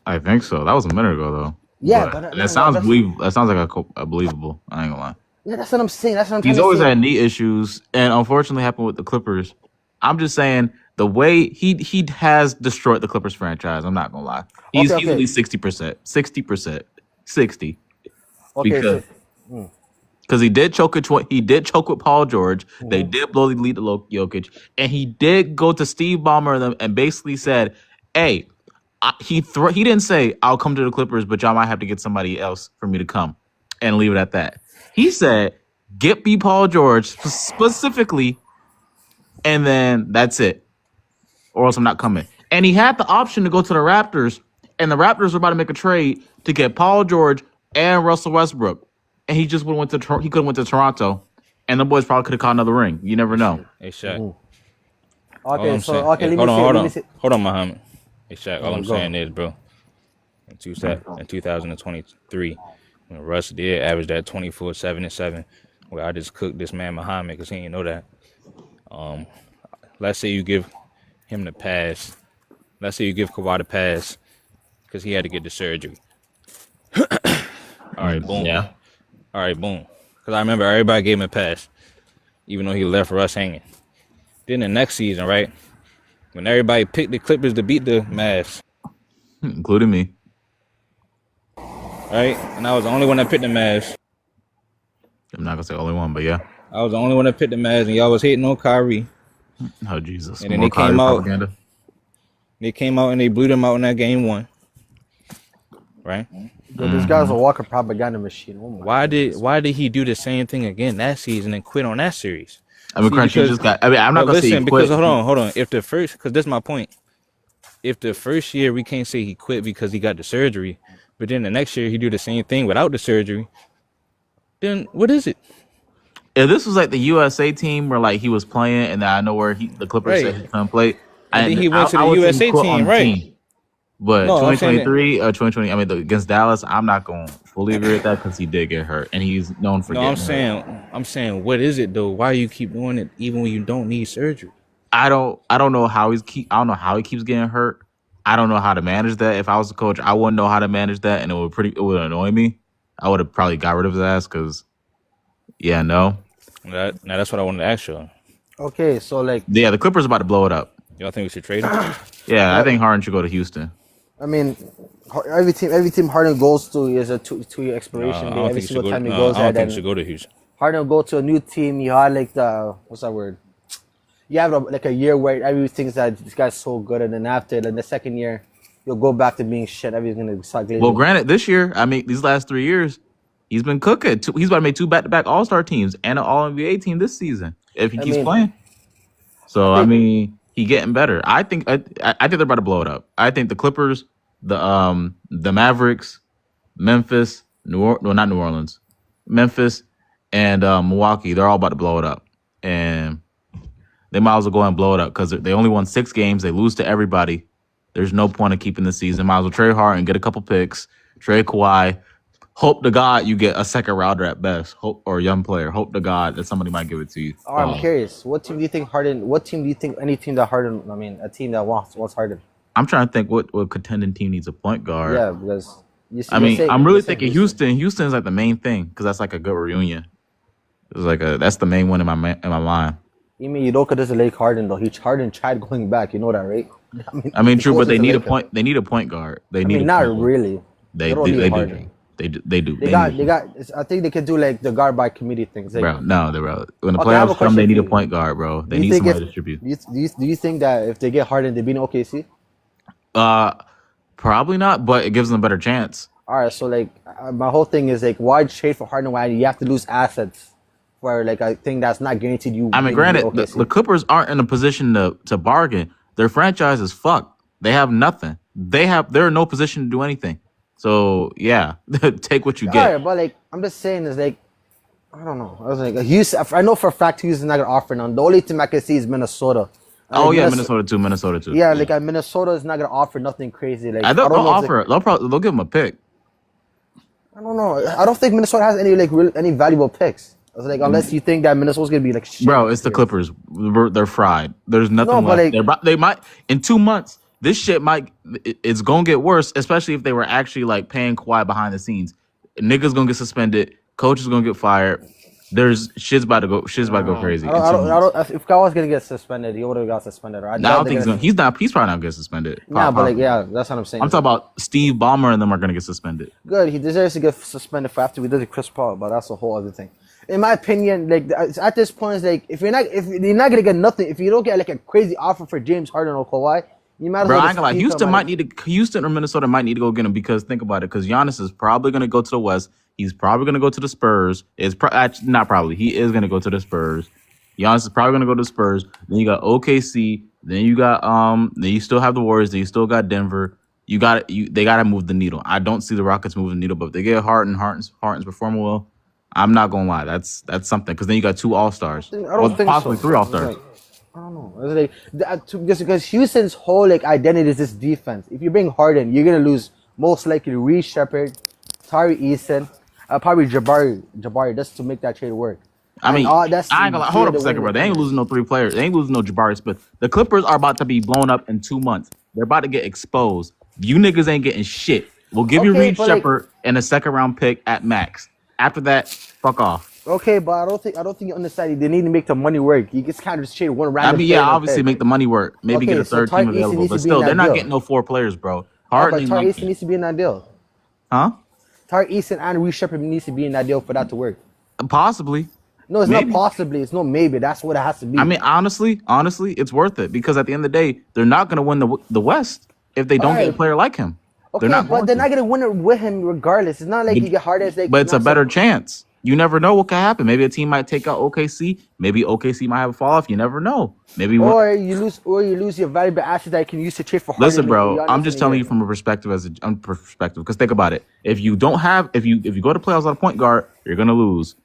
I think so. That was a minute ago though. Yeah, but that sounds believable. That sounds like a believable. I ain't gonna lie. Yeah, that's what I'm saying. He's always had knee issues, and unfortunately happened with the Clippers. I'm just saying the way he has destroyed the Clippers franchise. I'm not gonna lie. He's easily 60%, 60%. Okay, because he did choke with Paul George. Mm-hmm. They did blow the lead to Jokic, and he did go to Steve Ballmer and basically said, "Hey, he didn't say I'll come to the Clippers, but y'all might have to get somebody else for me to come," and leave it at that. He said, "Get me Paul George specifically, and then that's it, or else I'm not coming." And he had the option to go to the Raptors, and the Raptors were about to make a trade to get Paul George and Russell Westbrook. And he just could have went to Toronto, and the boys probably could have caught another ring. You never know. Hey Shaq. Hold on, Muhammad. Hey Shaq, all I'm saying is, bro, in 2023, when Russ did average that 24, 7 and 7, where I just cooked this man Muhammad because he didn't know that. Let's say you give him the pass. Let's say you give Kawhi the pass because he had to get the surgery. All right, boom. Yeah. All right, boom. Because I remember everybody gave him a pass, even though he left Russ hanging. Then the next season, right, when everybody picked the Clippers to beat the Mavs. Including me. Right? And I was the only one that picked the Mavs. I'm not going to say only one, but yeah. I was the only one that picked the Mavs, and y'all was hating on Kyrie. Oh, Jesus. And then they came out. They came out and they blew them out in that game 1. Right? Yo, this guy's a walking propaganda machine. Oh why did he do the same thing again that season and quit on that series? I mean, I'm not gonna say he quit. Because hold on. If the first, because that's my point. If the first year we can't say he quit because he got the surgery, but then the next year he do the same thing without the surgery, then what is it? If this was like the USA team where like he was playing and I know where the Clippers said he couldn't play, and then he went to the USA team, right? But No, I'm saying 2023 or 2020, I mean, against Dallas, I'm not going to fully agree with that because he did get hurt, and he's known for getting hurt. I'm saying, what is it though? Why you keep doing it even when you don't need surgery? I don't know how I don't know how he keeps getting hurt. I don't know how to manage that. If I was a coach, I wouldn't know how to manage that, and it would annoy me. I would have probably got rid of his ass because, no. Now that's what I wanted to ask you. Okay, so like, Yeah, the Clippers about to blow it up. Y'all think we should trade him? Yeah, I think Harden should go to Houston. I mean, every team Harden goes to is a two-year expiration day. Every single time he goes there, I don't think he should go to Houston. Harden will go to a new team. You had like what's that word? You have like a year where everyone thinks that this guy's so good, and then after the second year, you'll go back to being shit. Everybody's gonna start glazing. Well, granted, this year, I mean, these last 3 years, he's been cooking. He's about to make 2 back-to-back All-Star teams and an All-NBA team this season if he keeps playing. So I mean, he getting better. I think they're about to blow it up. I think the Clippers, the Mavericks, Memphis, not New Orleans, Memphis, and Milwaukee, they're all about to blow it up, and they might as well go and blow it up because they only won 6 games. They lose to everybody. There's no point in keeping the season. Might as well trade Harden, get a couple picks, trade Kawhi. Hope to God you get a second rounder at best, or a young player. Hope to God that somebody might give it to you. Oh, I'm curious. What team do you think Harden? What team do you think? Any team that Harden? I mean, a team that wants Harden. I'm trying to think what contending team needs a point guard. Yeah, because I'm really thinking Houston. Houston's like the main thing because that's like a good reunion. It's like that's the main one in my mind. You mean Udoka doesn't like Harden though? Harden tried going back. You know that, right? I mean, true, but they need a point. They need a point guard. Not really. They do. They do. They got. I think they can do like the guard by committee things. Like, bro, when the playoffs come, they need a point guard, bro. They need somebody to distribute. Do you think that if they get Harden, they beat OKC? Probably not, but it gives them a better chance. All right, so like my whole thing is like, why trade for Harden when you have to lose assets for like a thing that's not guaranteed you? I mean, granted, the Clippers aren't in a position to bargain. Their franchise is fucked. They have nothing. They're in no position to do anything. So yeah, take what you get. All right, but like I'm just saying is like, I don't know. I was like Houston. I know for a fact Houston's not gonna offer none. The only team I can see is Minnesota. Minnesota too. Yeah, like Minnesota is not gonna offer nothing crazy. Like they'll offer. They'll give them a pick. I don't know. I don't think Minnesota has any any valuable picks. I was like, unless you think that Minnesota's gonna be like shit. Bro, it's the Clippers. They're fried. There's nothing left. They might in 2 months. This shit it's gonna get worse, especially if they were actually like paying Kawhi behind the scenes. Niggas gonna get suspended. Coaches gonna get fired. There's shit's about to go crazy. If Kawhi's gonna get suspended, he would have got suspended. Right? I don't think he's probably not gonna get suspended. But that's what I'm saying. I'm talking about Steve Ballmer and them are gonna get suspended. Good, he deserves to get suspended for after we did Chris Paul, but that's a whole other thing. In my opinion, like at this point, it's like if you're not gonna get nothing, if you don't get like a crazy offer for James Harden or Kawhi. You might as well. I ain't gonna lie. Houston or Minnesota might need to go get him because think about it. Because Giannis is probably gonna go to the West. He's probably gonna go to the Spurs. Not probably. He is gonna go to the Spurs. Giannis is probably gonna go to the Spurs. Then you got OKC. Then you got Then you still have the Warriors. Then you still got Denver. They gotta move the needle. I don't see the Rockets moving the needle, but if they get Harden's performing well, I'm not gonna lie. That's something. Because then you got 2 All-Stars. I don't think possibly so. 3 All-Stars. I don't know. It's like just because Houston's whole identity is this defense. If you bring Harden, you're gonna lose most likely Reed Shepherd, Tari Eason, probably Jabari, just to make that trade work. I mean, I ain't gonna lie. Hold up a second, bro. They ain't losing no 3 players. They ain't losing no Jabari Smith. The Clippers are about to be blown up in 2 months. They're about to get exposed. You niggas ain't getting shit. We'll give you Reed Shepherd and a 2nd-round pick at max. After that, fuck off. Okay, but I don't think you understand. They need to make the money work. You just can't just trade one random. I mean, obviously make the money work. Maybe get a 3rd team available, but still, they're not getting no 4 players, bro. Harden, Tari Eason needs to be in that deal. Huh? Tari Eason and Reed Shepherd needs to be in that deal for that to work. Possibly. No, it's not possibly. It's no maybe. That's what it has to be. I mean, honestly, it's worth it because at the end of the day, they're not going to win the West if they don't get a player like him. Okay, they're not going to win it with him regardless. It's not like you get Harden. But it's a better chance. You never know what could happen. Maybe a team might take out OKC. Maybe OKC might have a fall off. You never know. Maybe you lose your valuable asset that you can use to trade for Harden. Listen, bro, I'm just telling you from a perspective because think about it. If you go to playoffs without a point guard, you're gonna lose.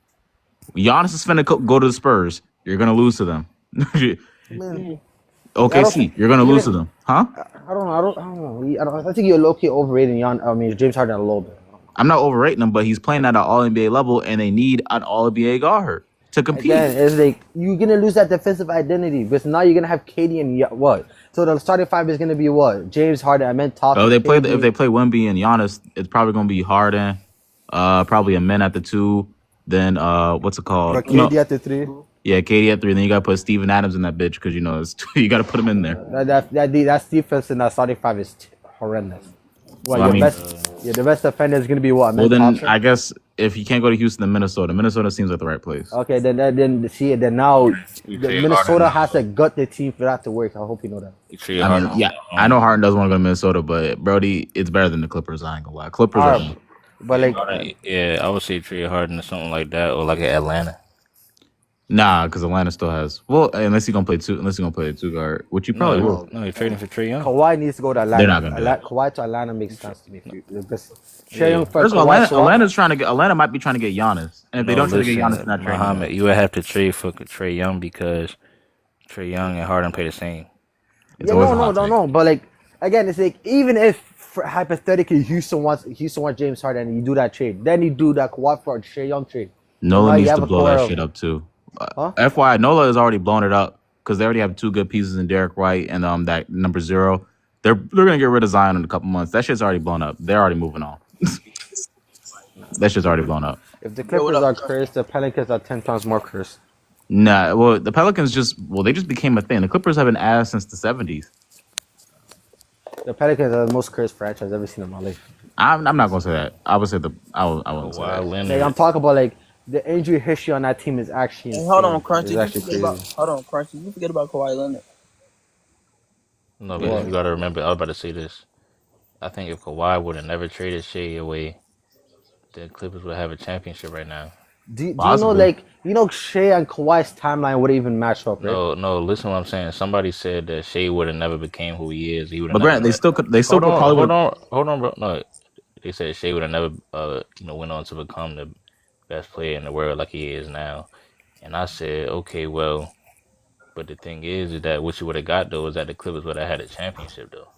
Giannis is finna go to the Spurs. You're gonna lose to them. OKC, you're gonna lose to them, huh? I think you're low-key overrating James Harden a little bit. I'm not overrating him, but he's playing at an All NBA level, and they need an All NBA guard to compete. Again, it's like you're gonna lose that defensive identity because now you're gonna have KD and what? So the starting five is gonna be what? James Harden. I meant top. Oh, if they play Wemby and Giannis, it's probably gonna be Harden, probably a men at the 2. Then what's it called? KD at the 3. Yeah, KD at 3. Then you gotta put Steven Adams in that bitch because you gotta put him in there. That defense in that starting five is horrendous. Well, the best defender is gonna be what? Well, then Thompson? I guess if you can't go to Houston, then Minnesota seems like the right place. Okay, then now Minnesota has to gut the team for that to work. I hope you know that. I know Harden doesn't want to go to Minnesota, but Brody, it's better than the Clippers. I ain't gonna lie, Clippers are. But I would say trade Harden or something like that, or like Atlanta. Nah, because Atlanta still has unless he's gonna play a 2 guard, which you probably will. No, you're trading for Trae Young. Kawhi needs to go to Atlanta. They're not gonna do that. Kawhi to Atlanta makes sense to me. Trae Young first of all, Atlanta might be trying to get Giannis, and if they don't try to get Giannis, not Muhammad, you would have to trade for Trae Young because Trae Young and Harden play the same. No. But like again, it's like even if hypothetically Houston wants James Harden and you do that trade, then you do that Kawhi for Trae Young trade. Nola needs to blow that shit up too. FYI, Nola has already blown it up because they already have 2 good pieces in Derek White and that number 0. They're gonna get rid of Zion in a couple months. That shit's already blown up. They're already moving on. That shit's already blown up. If the Clippers are cursed, the Pelicans are 10 times more cursed. Nah, well, the Pelicans just became a thing. The Clippers have been ass since the 70s. The Pelicans are the most cursed franchise I've ever seen in my life. I'm not gonna say that. I would say I wouldn't say that. Like, I'm talking about like the injury history on that team is actually insane. Hold on, Crunchy. You forget about Kawhi Leonard. No, but you gotta remember. I was about to say this. I think if Kawhi would have never traded Shea away, the Clippers would have a championship right now. Do you know Shea and Kawhi's timeline would even match up, right? No. Listen to what I'm saying. Somebody said that Shea would have never became who he is. He would. But Grant, Hold on, bro. No, they said Shea would have never, went on to become the best player in the world like he is now. And I said, okay, well, but the thing is that what you would have got though is that the Clippers would have had a championship though.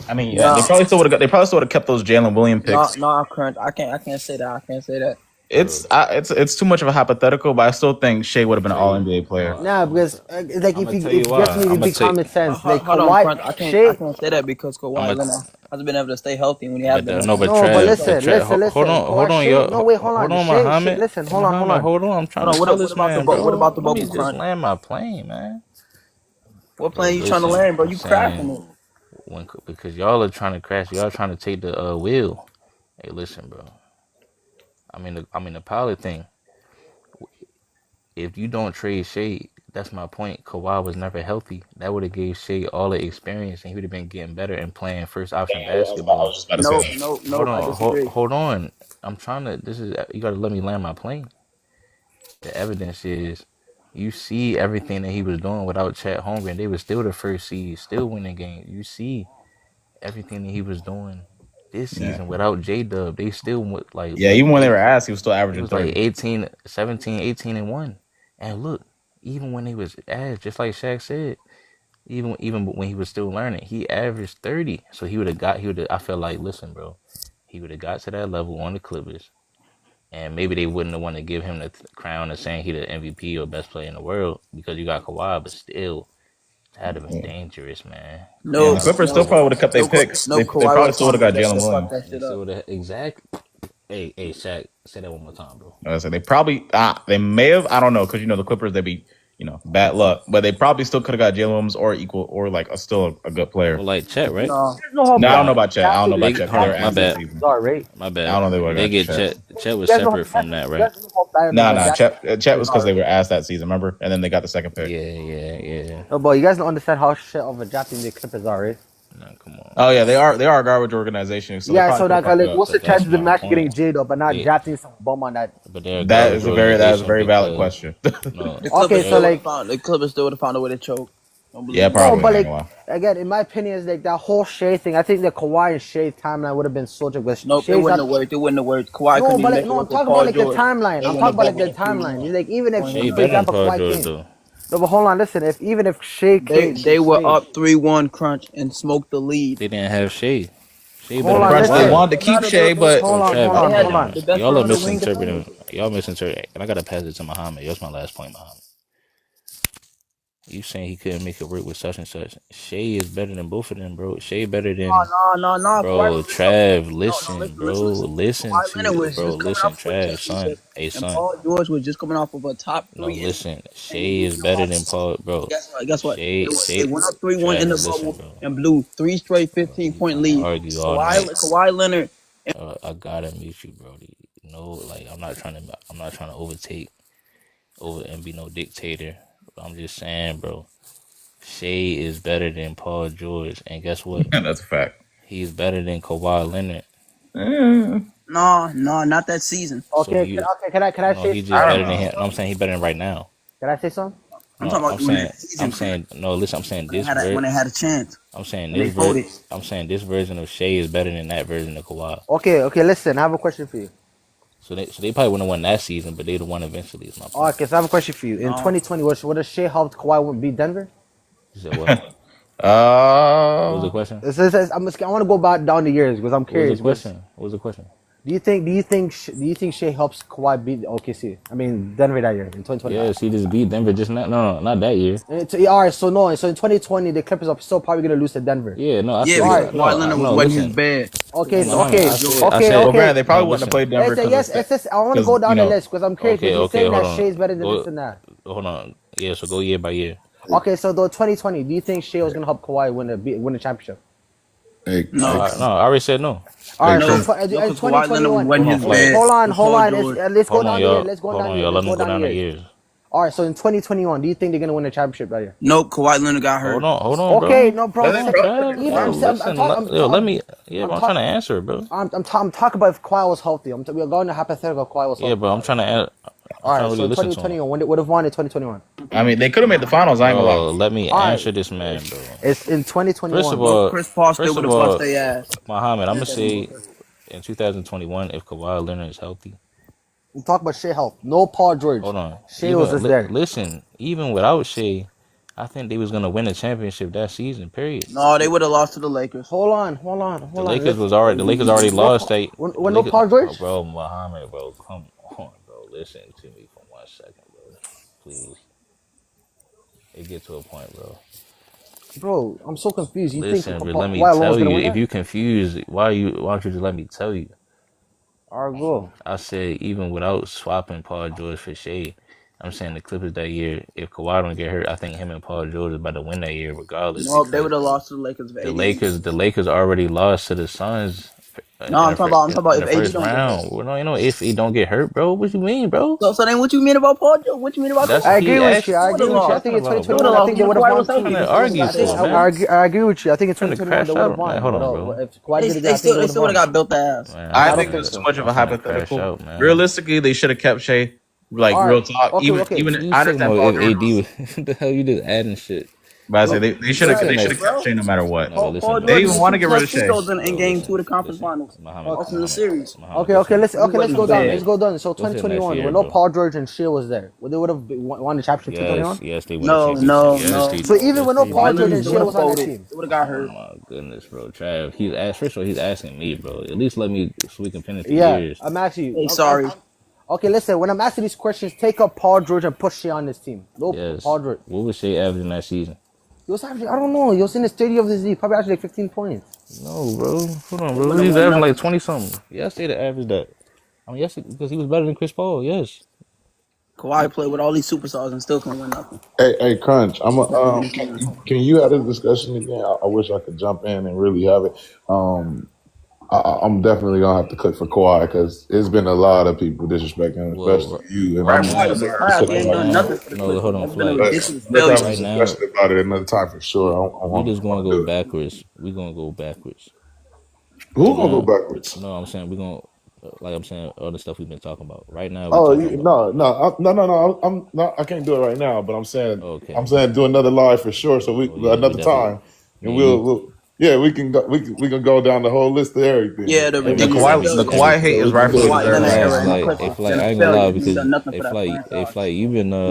I mean, they probably still would have kept those Jalen Williams picks. No, I can't say that. It's too much of a hypothetical, but I still think Shea would have been an All NBA player. Nah, because like if you definitely be common sense, like Kawhi, I can't say that because Kawhi hasn't been able to stay healthy when he has been. But listen. Hold on, yo. No, wait, hold on, Muhammad. Listen, hold on. Hold on, I'm trying to tell this man, bro. What about the bubble? Just land my plane, man. What plane you trying to land, bro? You crashing it. Because y'all are trying to crash. Y'all trying to take the wheel. Hey, listen, bro. I mean the pilot thing. If you don't trade Shea, that's my point. Kawhi was never healthy. That would have gave Shea all the experience, and he would have been getting better and playing first option basketball. Hold on. I'm trying to. You got to let me land my plane. The evidence is, you see everything that he was doing without Chet Holmgren. They were still the first seed, still winning games. You see everything that he was doing this season without J-Dub. They still even when they were asked, he was still averaging. It was like 17, 18, and 1. And look, even when he was average, just like Shaq said, even when he was still learning, he averaged 30. So I feel like, listen, bro, he would have got to that level on the Clippers, and maybe they wouldn't have wanted to give him the crown of saying he the MVP or best player in the world because you got Kawhi, but still, that'd have been dangerous, man. No, the Clippers still probably would have kept their picks. They probably still would have got Jalen Williams. Exactly. Hey, Shaq, say that one more time, bro. I said they probably, they may have, I don't know, because the Clippers, they be, bad luck, but they probably still could have got Jalen Williams or equal, or still a good player. Well, like Chet, right? No, I don't know about Chet. My bad. My bad. I don't know they get Chet. Chet was separate from that, right? No. Chet was because they were asked that season, remember? And then they got the second pick. Yeah. Oh, boy, you guys don't understand how shit of a drafting the Clippers are, right? No, come on. Oh yeah, they are a garbage organization. So what's the chances of them actually getting jailed up and not drafting some bum on that? But that is a very valid question. No. Okay, so the Clippers still would have found a way to choke. Yeah, probably. No, but again, in my opinion, is that whole Shea thing. I think the Kawhi and Shea timeline would have been so good. Nope, it wouldn't have worked. Kawhi couldn't I'm talking about the timeline. I'm talking about the timeline. It's like even if, for example, Kawhi came. No, but hold on. Listen, if Shea came, They were Shea, up 3-1 crunch and smoked the lead. They didn't have Shea. Shea better hold than on. Crunch, they Kawhi. Listen, wanted to keep Shea, but hold on, Trav, hold on, They had hold on. the best y'all are perimeter wing misinterpreting. defender. Y'all misinterpreting. And I gotta pass it to Muhammad. That's my last point, Muhammad. You saying he couldn't make it work with such and such? Shea is better than both of them, bro. Shea better than No. Kawhi bro. was just coming. Trav, No, listen, bro. Listen Kawhi Leonard to was bro. just coming Listen, off of a Trav, son. championship, Hey, and son. Paul George was just coming off of a top No, 3 listen. and he Shea is beat them better off. than Paul, bro. Guess what? They Shea. went up 3-1 in the Trav, listen, bubble bro. and blew 3 straight Bro, 15-point we can leads. argue all night. Kawhi Leonard. I gotta meet you, Brody. No, like I'm not trying to over and be no dictator. I'm just saying, bro. Shea is better than Paul George, and guess what? that's a fact. He's better than Kawhi Leonard. No, not that season. So Okay, you, can I no, say? he's I just don't better than know. him. No, I'm saying he's better than right now. Can I say something? I'm No, talking about when that I'm season saying, no. Listen, I'm saying when this when they had a chance. I'm saying When they this folded. I'm saying this version of Shea is better than that version of Kawhi. Okay. Listen, I have a question for you. So they probably wouldn't have won that season, but they'd have won eventually. Is my point. Okay, so I have a question for you. In 2020, would a Shea helped Kawhi beat Denver? You said what? What was the question? I want to go back down the years because I'm What was curious. the question? What was the question? Do you think Shea helps Kawhi beat OKC? I mean Denver that year in 2020. Yes, he just beat Denver just not. No, not that year. All right, so in 2020 the Clippers are still probably gonna lose to Denver. Yeah, no, I Yeah, said because no. Kawhi Leonard was wetting his bed. Okay, No, so Muhammad, I said- Well, man, they probably No, wouldn't have played Denver. I want to go down the list because I'm curious. Okay, Because you're saying hold that on. Shea's better than Go- this and that. Hold on. Yeah, so go year by year. Okay, so though 2020, do you think Shea was gonna help Kawhi win the championship? Hey, No. No, I already said no. All right, Hey, so No, because Kawhi Leonard was 2021. wetting his Hold on, bed. Hold on. with Paul Let's go Hold down on, the year. y'all. Let's go Hold down on, the y'all. year. Let Let's me go go down the the years. years. All right, so in 2021, do you think they're gonna win the championship that year? Nope, Kawhi Leonard got hurt. Hold on, bro. Okay, no, bro. Hold on, Trav. Even Bro, I'm listen, let me. Yeah, I'm bro, I'm talk- trying to answer, bro. I'm talking about if Kawhi was healthy. We're going to hypothetical if Kawhi was healthy. Yeah, bro, I'm trying to. All right, really so listen to him. 2021, when it would have won in 2021. I mean, they could have made the finals. I ain't gonna Bro, lie. let me All right. answer this man, bro. It's in 2021. First of all, Chris Paul still would have bust their ass. Muhammad, I'm gonna say in 2021, if Kawhi Leonard is healthy. we talk about Shea health. No Paul George. Hold on. Shea was just there. Listen, even without Shea, I think they was gonna win the championship that season. Period. No, they would have lost to the Lakers. Hold on. The Lakers already lost. When no Paul George? Oh, bro, Muhammad, bro, come on, bro. Listen to me for 1 second, bro. Please. It get to a point, bro. Bro, I'm so confused. You Listen, think but let me Kawhi alone was tell gonna you. win If that? you confused, why don't you just let me tell you? All right, go. I said even without swapping Paul George for Shea, I'm saying the Clippers that year, if Kawhi don't get hurt, I think him and Paul George are about to win that year regardless. No, they would have lost to the Lakers. The Lakers already lost to the Suns. No, I'm talking about in if the AD first don't get round. hurt. Well, no, if he don't get hurt, bro. What you mean, bro? So then what you mean about Paul George? What you mean about That's Kawhi? I agree with you. I I think in Bro, 2021, I think they would have won. trying to argue for, man. I agree with you. I think in Trying to 2021 they would have crash out. won. Man, hold on, bro. If Kawhi did it, They I think still would have got built ass. Man, I I'm think trying that's to- too much of a I'm trying to crash hypothetical. out, man. Realistically, they should have kept Shea. Like All right. real talk, Okay, even okay. even You I talking understand about Paul if George. AD was, what the hell you just adding shit? But I say they should have Listen, kept Shea no matter what. No, listen, Paul bro. They George even was want to get rid of 2+ Shea. free throws in Bro, game listen, 2 of the conference listen, finals. Muhammad, Also in the series. Muhammad, Okay, let's go wasn't down. bad. Let's go down. So Go to the next 2021, year, when no bro. Paul George and Shea was there, they would have won the championship in 2021. Yes, they won No, the no, championship. no. Yes, they So did. even Yes, when no they Paul did. George and Shea was on that folded. team. They would have got Oh hurt. my goodness, bro. Trav, he's asking me, bro. At least let me so we can finish the Yeah, years. I'm asking you. Hey, sorry. Okay, listen. When I'm asking these questions, take up Paul George and put Shea on this team. No Yes. Paul George. What was Shea averaging that season? He was actually, I don't know. He was in the stadium of this league. Probably actually like 15 points. No, bro. Hold on, bro. would've He's won averaging like nothing. 20 something. Yes, they averaged that. I mean, yes, because he was better than Chris Paul. Yes. Kawhi played with all these superstars and still couldn't win nothing. hey, Crunch. Can you have this discussion again? I wish I could jump in and really have it. I'm definitely gonna have to cook for Kawhi because it's been a lot of people disrespecting him, Whoa, especially you. And Right, I'm right, just right. Crap, he ain't done like, nothing for the No, Clippers. hold on, That's been a Flag. ridiculous let's have a failure. Right now, discussion about it another time for sure. we just gonna wanna go do it. backwards. We gonna go backwards. Who Right gonna go now, backwards? no, I'm saying we gonna, like I'm saying, all the stuff we've been talking about. Right now, we Oh talking about. no! I'm not. I can't do it right now. But I'm saying Okay. do another live for sure. So Oh, yeah, we another definitely. time, and Me and you. we'll Yeah, we can go. We can go down the whole list of everything. Yeah, the The ridiculous Kawhi, the failures. Kawhi hate is The rightfully Kawhi deserved. Leonard Fly, era in the Flight, Clippers. Flight, Them I ain't gonna lie failures. He's because done nothing for that Flight, franchise. Flight,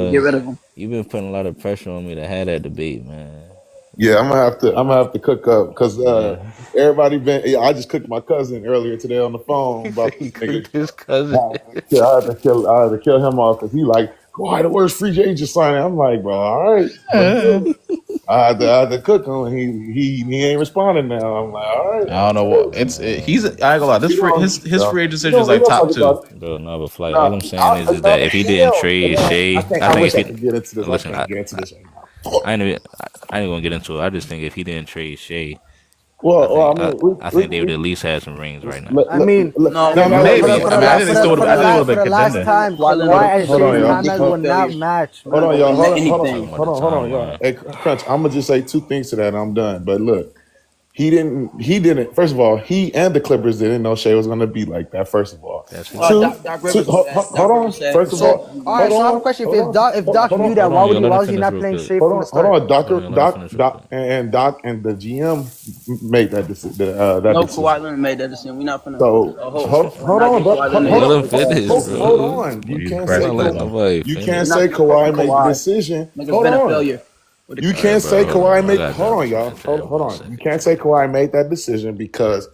Get rid of him. you've been putting a lot of pressure on me to have that debate, man. Yeah, I'm gonna have to cook up because Yeah. everybody been. Yeah, I just cooked my cousin earlier today on the phone He said about he this nigga. cooked his cousin. I had to kill him off because he like, why the worst free agent signing? I'm like, bro, all right, let's do it. I had to cook him, and he ain't responding now. I'm like, all right, I don't know what he's. I ain't gonna lie. This you know, his so, free agent decision is like we don't top talk two. about it. Bro, no, but Flight, all No, I'm saying is no, that if he didn't trade Shea, I I think wish if I he could get into this. listen, I can't get into this right now. I ain't gonna get into it. I just think if he didn't trade Shea, Well, I mean, I think they would at least have some rings right now. I mean, No, Maybe. for I mean, I think they still would have the been last contender. time, Kawhi Leonard Kawhi and hold on, Shea y'all. timelines will not match. Hold on, y'all. Anything. Hold on, y'all. Hey, Crunch, I'm gonna just say two things to that and I'm done. But look, he didn't. First of all, he and the Clippers didn't know Shea was gonna be like that. First of all, That's Doc Rivers hold on. said- First of all, All right, so I have a question. If Doc knew that, why was he not playing Shea from the start? hold on, Hold on, let me finish real Doc and the GM made that decision. That No, decision. Kawhi Leonard made that decision. We're not finna. So hold on, bro. Let him finish, bro. Hold on. You can't say Kawhi made the decision. Nigga's Hold been a on. failure. You can't say bro. Kawhi I made. got Hold on, you. y'all. Hold on. You can't say Kawhi made that decision because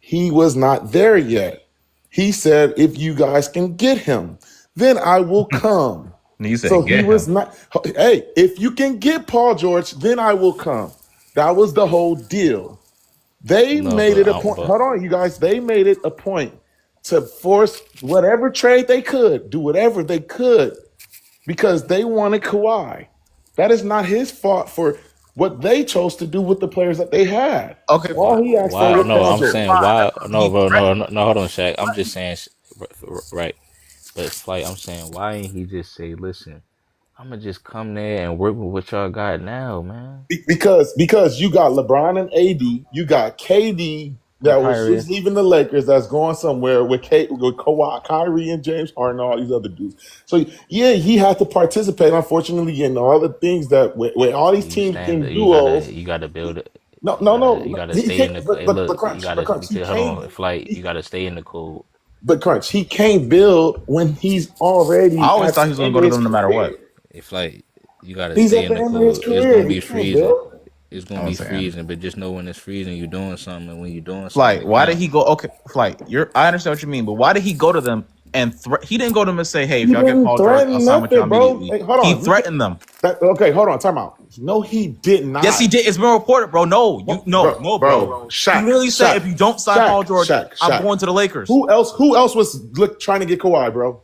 he was not there yet. He said, "If you guys can get him, then I will come." You said So get he was him. not. Hey, if you can get Paul George, then I will come. That was the whole deal. They made it a point. Hold on, you guys. They made it a point to force whatever trade they could, do whatever they could, because they wanted Kawhi. That is not his fault for what they chose to do with the players that they had. Okay, All he asked Why? for was No, Paul I'm George. saying why? No, bro. No. Hold on, Shaq. I'm just saying, right. But Flight, I'm saying, why ain't he just say, listen, I'm gonna just come there and work with what y'all got now, man? Because you got LeBron and AD, you got KD that was Kyrie. just leaving the Lakers, that's going somewhere with Kawhi, Kyrie and James Harden, all these other dudes. So yeah, he had to participate, unfortunately, in all the things that with all these teams in duos. You gotta build it. No. You gotta He stay in can't. the. Hey, But look, Crunch, you gotta. Hold on, Flight. he- You gotta stay in the code. But Crunch, he can't build when he's already. I always at thought the he was gonna end go of to his them no matter career. what. If like you gotta He's stay at in the the end of his code. It's career. gonna be He can't freezing. build. It's gonna I'm be saying. freezing, but just know when it's freezing, you're doing something. And when you're doing something, Flight, why now, did he go? Okay, Flight, I understand what you mean, but why did he go to them and he didn't go to them and say, "Hey, if He y'all get didn't Paul George, I'll threaten sign with y'all nothing, bro. immediately." Hey, hold He on. threatened them. Okay, hold on. Time out. No, he did not. Yes, he did. It's been reported, bro. No, bro. Shaq, He literally said, Shaq, "If you don't sign Shaq, Paul George, Shaq. I'm going to the Lakers." Who else was trying to get Kawhi, bro?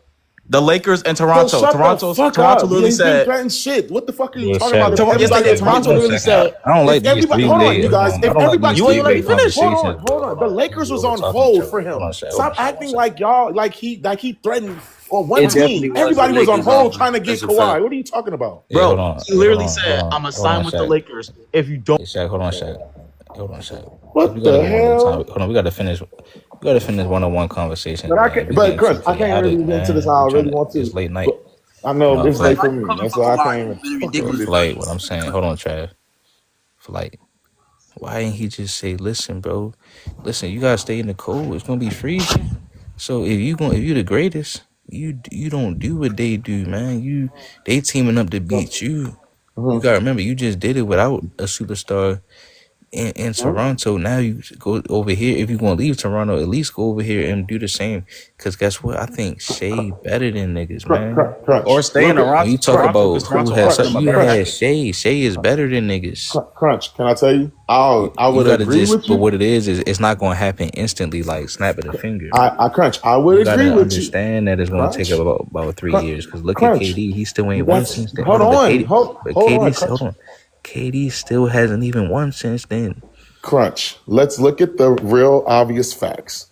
The Lakers and Toronto. So shut the fuck Toronto up. literally He's said, been threatening shit. What the fuck are you Well, talking about? Shaq, Yes, they did. Toronto literally said, I don't like if these everybody, three hold on, way. you guys. If everybody, You ain't let me finish. Hold on. The Lakers was on hold for him. Stop acting like y'all, like he threatened on one It definitely team. was Everybody the was on Lakers hold offer. trying to get That's a fact. Kawhi. What are you talking about? Yeah, hold bro, on, he literally hold on, said, hold on, "I'm gonna hold on, sign with the Shaq. Lakers if you don't." Hey, Shaq, hold on, Shaq. Hold on, Shaq. What We gotta the get one at a hell? time. Hold on, we gotta finish. We gotta finish one-on-one conversations. But I Man. can't. We But getting Chris, too I can't chaotic, really get into this man. how I We trying really to. want to. It's late night. But I know No, it's Flight. late for me. That's why I can't even. It's been fuck ridiculous. with this. Flight. What I'm saying. Hold on, Trav. Flight. Why ain't he just say, "Listen, bro. Listen, you gotta stay in the cold. It's gonna be freezing. So if you the greatest, you don't do what they do, man. They teaming up to beat you. You gotta remember, you just did it without a superstar in Toronto. Now you go over here. If you want to leave Toronto, at least go over here and do the same. Because guess what? I think Shea better than niggas, man. Crunch. Or stay in When you talk Toronto about because who Toronto has, offered him a you better had package. Shea. Shea is better than niggas. Crunch. Can I tell you? I You would gotta agree just, with but you. what it is it's not gonna happen instantly, like snapping a finger. I Crunch. I would You agree gotta with you. understand that it's gonna take Crunch. about 3 Crunch. years. Because look at Crunch. KD, he still ain't won That's since then. hold Hold on, on. KD, Hold but on. KD, Crunch. hold on, KD still hasn't even won since then. Crunch. Let's look at the real obvious facts.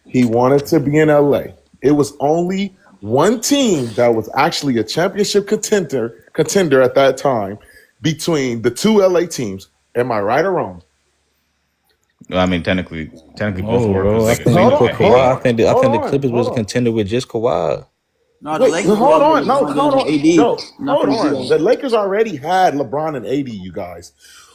He wanted to be in LA. It was only one team that was actually a championship contender at that time between the two LA teams. Am I right or wrong? I mean, technically, both No, were. bro. I think Hold you on, put hold Kawhi. on, I think the hold Clippers was a on. contender with just Kawhi. No, the Wait, Lakers hold was on. No, already hold on. AD. No, Not hold for on. zero. The Lakers already had LeBron and AD, you guys.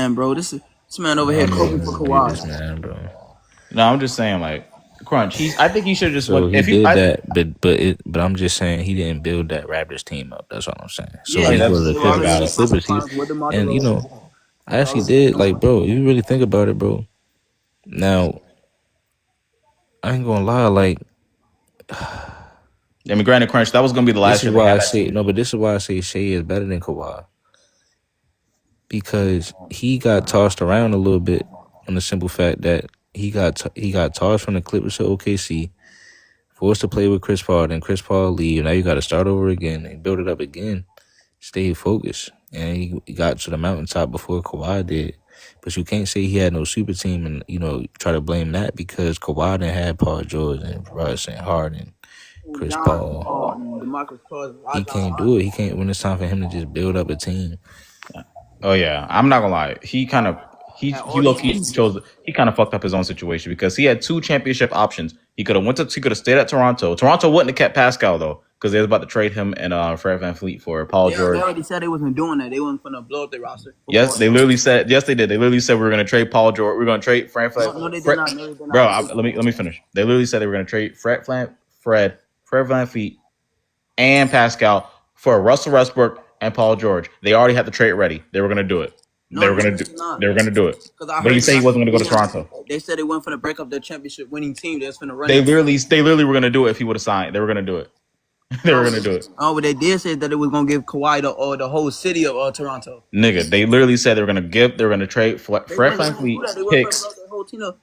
man, bro. This is This man over here cooking for This Kawhi. man, bro. No, I'm just saying, like, Crunch. I think he should have just So went. he If he, did I, that, but I'm just saying he didn't build that Raptors team up. That's all I'm saying. So Yeah, he that's goes to they the were already in the Clippers, finals with DeMar and you DeRozan. know, I actually did like, bro. If you really think about it, bro. Now, I ain't gonna lie, like. I mean, granted, Crunch, that was gonna be the last This is year they why had I that say team. no, but this is why I say Shea is better than Kawhi because he got tossed around a little bit on the simple fact that he got tossed from the Clippers to OKC, forced to play with Chris Paul, then Chris Paul leave. Now you got to start over again and build it up again. Stay focused, and he got to the mountaintop before Kawhi did. But you can't say he had no super team and try to blame that because Kawhi didn't have Paul George and Russ and Harden. Chris Paul. He can't do it. He can't when it's time for him to just build up a team. Oh yeah, I'm not gonna lie. He kind of he kind of fucked up his own situation because he had 2 championship options. He could have stayed at Toronto. Toronto wouldn't have kept Pascal though because they was about to trade him and Fred VanVleet for Paul George. They already said they wasn't doing that. They wasn't gonna blow up their roster. Yes, they literally said. Yes, they did. They literally said we were gonna trade Paul George. We're gonna trade Fred. No, they did not. No, they did not. Bro, let me finish. They literally said they were gonna trade Fred VanVleet and Pascal for Russell Westbrook and Paul George. They already had the trade ready. They were gonna do it. They were gonna do it. But he said he wasn't gonna go to Toronto. They said they went for the break up their championship winning team. They was finna run. They literally were gonna do it if he would have signed. They were gonna do it. They were gonna do it. Oh, but they did say that it was gonna give Kawhi the whole city of Toronto. Nigga, they literally said they were gonna trade Fred VanVleet picks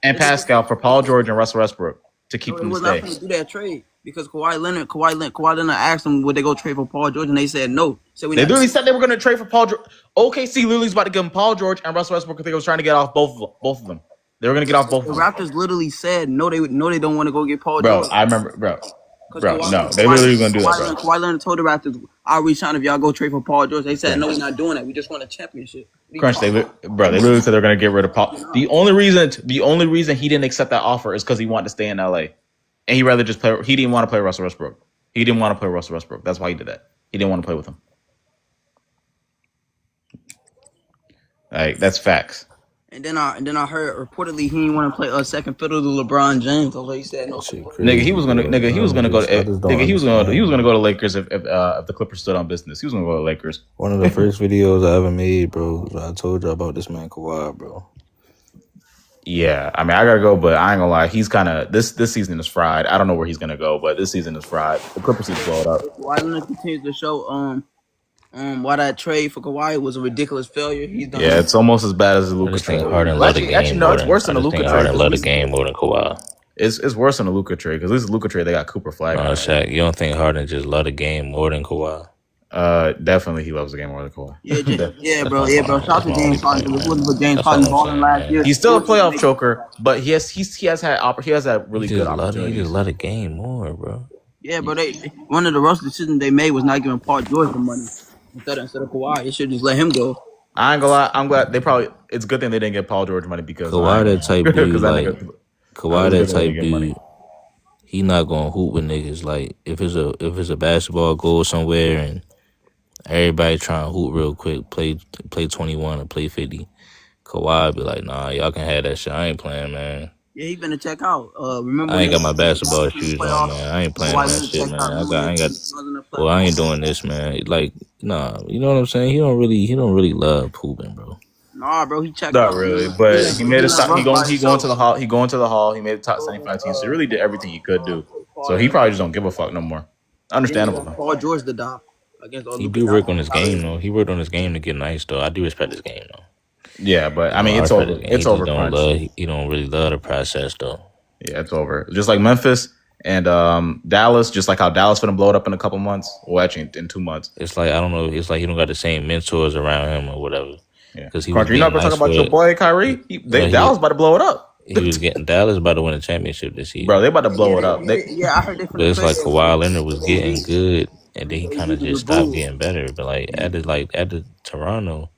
and Pascal for Paul George and Russell Westbrook to keep them to stay. They was not gonna do that trade because Kawhi Leonard asked them would they go trade for Paul George and they said no. So they literally said they were gonna trade for Paul George. OKC literally was about to give him Paul George and Russell Westbrook because they was trying to get off both of them. They were gonna get off both of them. The Raptors literally said no. They don't want to go get Paul George. George. I remember, bro, no, they literally were gonna do that, bro. Kawhi Leonard told the Raptors, "I'll reach out if y'all go trade for Paul George." They said, "No, we're not doing that. We just want a championship." Crunch, they literally said they're gonna get rid of Paul. The only reason he didn't accept that offer is because he wanted to stay in LA, and he rather just play. He didn't want to play Russell Westbrook. He didn't want to play Russell Westbrook. That's why he did that. He didn't want to play with him. Like that's facts. And then I heard reportedly he didn't want to play a second fiddle to LeBron James. Although he said no. Nigga, he was gonna go to Lakers if the Clippers stood on business. He was gonna go to Lakers. One of the first videos I ever made, bro. I told you about this man Kawhi, bro. Yeah, I mean I gotta go, but I ain't gonna lie. He's kind of this season is fried. I don't know where he's gonna go, but this season is fried. The Clippers need to blow it up. Why Leonard continues to show why that trade for Kawhi was a ridiculous failure. He's done. Yeah, it's almost as bad as the Luka trade. It's worse than the Luka trade. Harden love the game more than Kawhi. It's worse than the Luka trade because at least the Luka trade they got Cooper Flag. No, Shaq, you don't think Harden just love the game more than Kawhi? Definitely he loves the game more than Kawhi. Yeah, bro. Shout out to James Harden. If it wasn't for James Harden balling last year, he's still a playoff choker, but he has had really good opportunities. He just love the game more, bro. Yeah, bro. One of the rush decisions they made was not giving Paul George the money instead of Kawhi. They should just let him go. I ain't gonna lie. I'm glad it's a good thing they didn't get Paul George money because Kawhi that type dude, Kawhi that type dude. He not gonna hoop with niggas. Like if it's a basketball goal somewhere and everybody trying to hoop real quick, play 21 or play 50. Kawhi be like, nah, y'all can have that shit. I ain't playing, man. Yeah, he finna check out. Remember? I ain't got my basketball shoes on, man. I ain't playing that shit, man. I ain't doing this, man. Like, nah, you know what I'm saying? He don't really love hooping, bro. Nah, bro, he checked out. Not really, but he made a stop. He going to the hall. He going to the hall. He made the top 75 team. So he really did everything he could do. So he probably just don't give a fuck no more. Understandable. Paul George the dog. He do work on his game though. He worked on his game to get nice though. I do respect his game though. Yeah, but I mean it's over. It's over. He don't really love the process though. Yeah, it's over. Just like Memphis and Dallas, just like how Dallas finna blow it up in a couple months. Well, actually in 2 months. It's like I don't know. It's like he don't got the same mentors around him or whatever. Yeah, because you're not gonna talk about your boy Kyrie. Dallas about to blow it up. He was getting Dallas about to win a championship this season. Bro, they about to blow it up. I heard but it's like Kawhi Leonard was getting good, and then he kind of just stopped getting better. But like at the Toronto,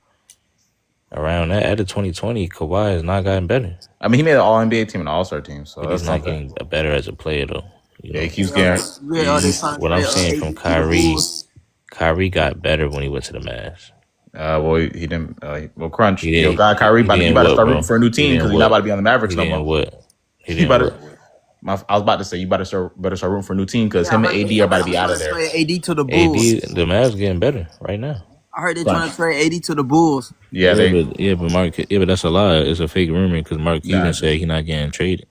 around that at the 2020, Kawhi has not gotten better. I mean, he made an All NBA team and All Star team, so he's not getting better as a player though. Yeah, he keeps getting. What I'm seeing from Kyrie got better when he went to the Mavs. Well, he didn't. Well, Crunch. He Yo, didn't. God, Kyrie, He you didn't better what, start bro? rooting for a new He team because didn't you're not what? about to be on the Mavericks He no didn't more. what? He You didn't better. what? I was about to say you better start rooting for a new team because Yeah, I him heard and AD they are about to be out trying of to there. trade AD to the AD, Bulls. the Mavs getting better right now. I heard they trying Crunch. to trade AD to the Bulls. Yeah, but that's a lie. It's a fake rumor because Mark Cuban nah. said he's not getting traded.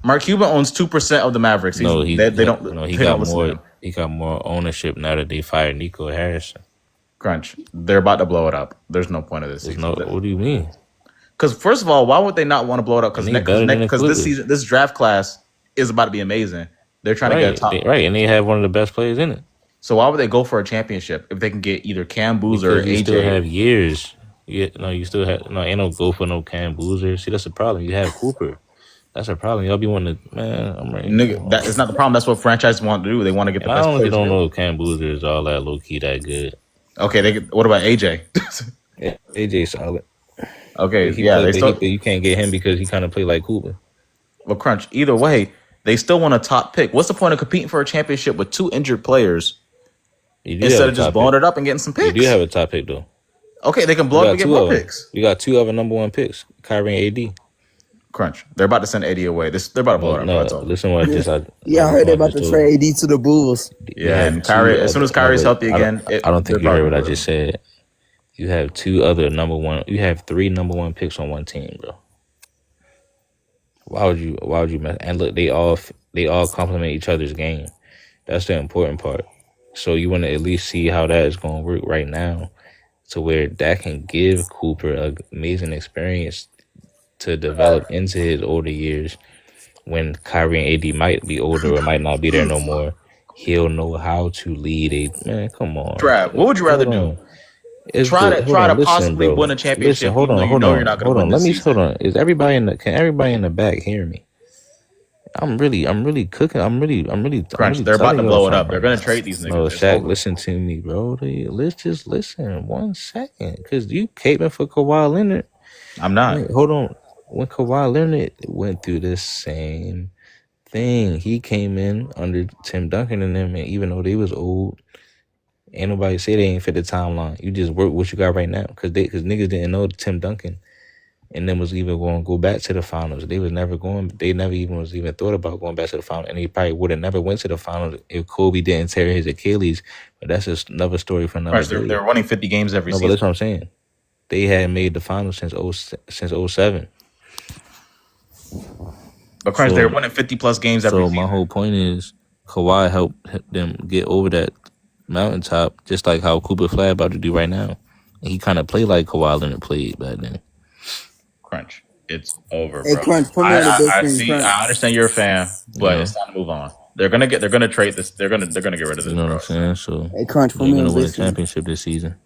Mark Cuban owns 2% of the Mavericks. They don't listen to him. He got more ownership now that they fired Nico Harrison. Crunch. They're about to blow it up. There's no point of this season. What do you mean? Because first of all, why would they not want to blow it up? Because this season, this draft class is about to be amazing. They're trying to get a top. And they have one of the best players in it. So why would they go for a championship if they can get either Cam Boozer or AJ? You still have years. You still have ain't no go for no Cam Boozer. See, that's the problem. You have Cooper. That's a problem. Y'all be wanting to, man. I'm ready. Nigga, that is not the problem. That's what franchises want to do. They want to get the best players. I honestly don't know if Cam Boozer is all that low key that good. Okay, what about AJ? Yeah, AJ solid. Okay, you can't get him because he kind of play like Cooper. Well, Crunch. Either way, they still want a top pick. What's the point of competing for a championship with 2 injured players instead of just blowing it up and getting some picks? You do have a top pick though. Okay, they can blow it up and get more picks. You got 2 other number 1 picks, Kyrie and AD. Crunch. They're about to send AD away. They're about to blow it up. Listen what I just I heard they're about to trade AD to the Bulls. Yeah, and Kyrie, as soon as Kyrie's healthy again, I don't think you heard what I just said. You have 2 other number 1. You have 3 number 1 picks on one team, bro. Why would you mess? And look, they all complement each other's game. That's the important part. So you want to at least see how that is going to work right now, to where that can give Cooper an amazing experience to develop into his older years. When Kyrie and AD might be older or might not be there no more, he'll know how to lead a man. Come on, Trav. What would you rather do? Try to possibly win a championship. Hold on. Let me hold on. Can everybody in the back hear me? I'm really cooking. I'm really. Crunch. They're about to blow it up. They're gonna trade these niggas. No, Shaq, listen to me, bro. Let's just listen 1 second, because you caping for Kawhi Leonard. I'm not. Wait, hold on. When Kawhi Leonard went through the same thing, he came in under Tim Duncan and them, and even though they was old, ain't nobody say they ain't fit the timeline. You just work what you got right now, because niggas didn't know Tim Duncan and then was even going to go back to the finals. They never even was even thought about going back to the finals, and they probably would have never went to the finals if Kobe didn't tear his Achilles. But that's just another story for another day. They're winning 50 games every season. But that's what I'm saying. They hadn't made the finals since 07. But Crunch, they're winning 50 plus games every season. So my whole point is Kawhi helped them get over that mountaintop, just like how Cooper Flag about to do right now. And he kind of played like Kawhi Leonard played back then. Crunch, it's over, Hey, bro. Crunch, put me on the big screen, Crunch. I understand you're a fan, but it's time to move on. They're gonna trade this. They're gonna get rid of this. You know what I'm saying? So Hey, Crunch, put they're me on gonna the win big a screen. championship this season.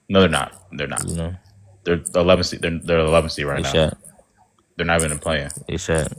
No, they're not. They're not. You know, They're the 11th seed. They're the 11th seed right now. shot. They're not even playing. They shot.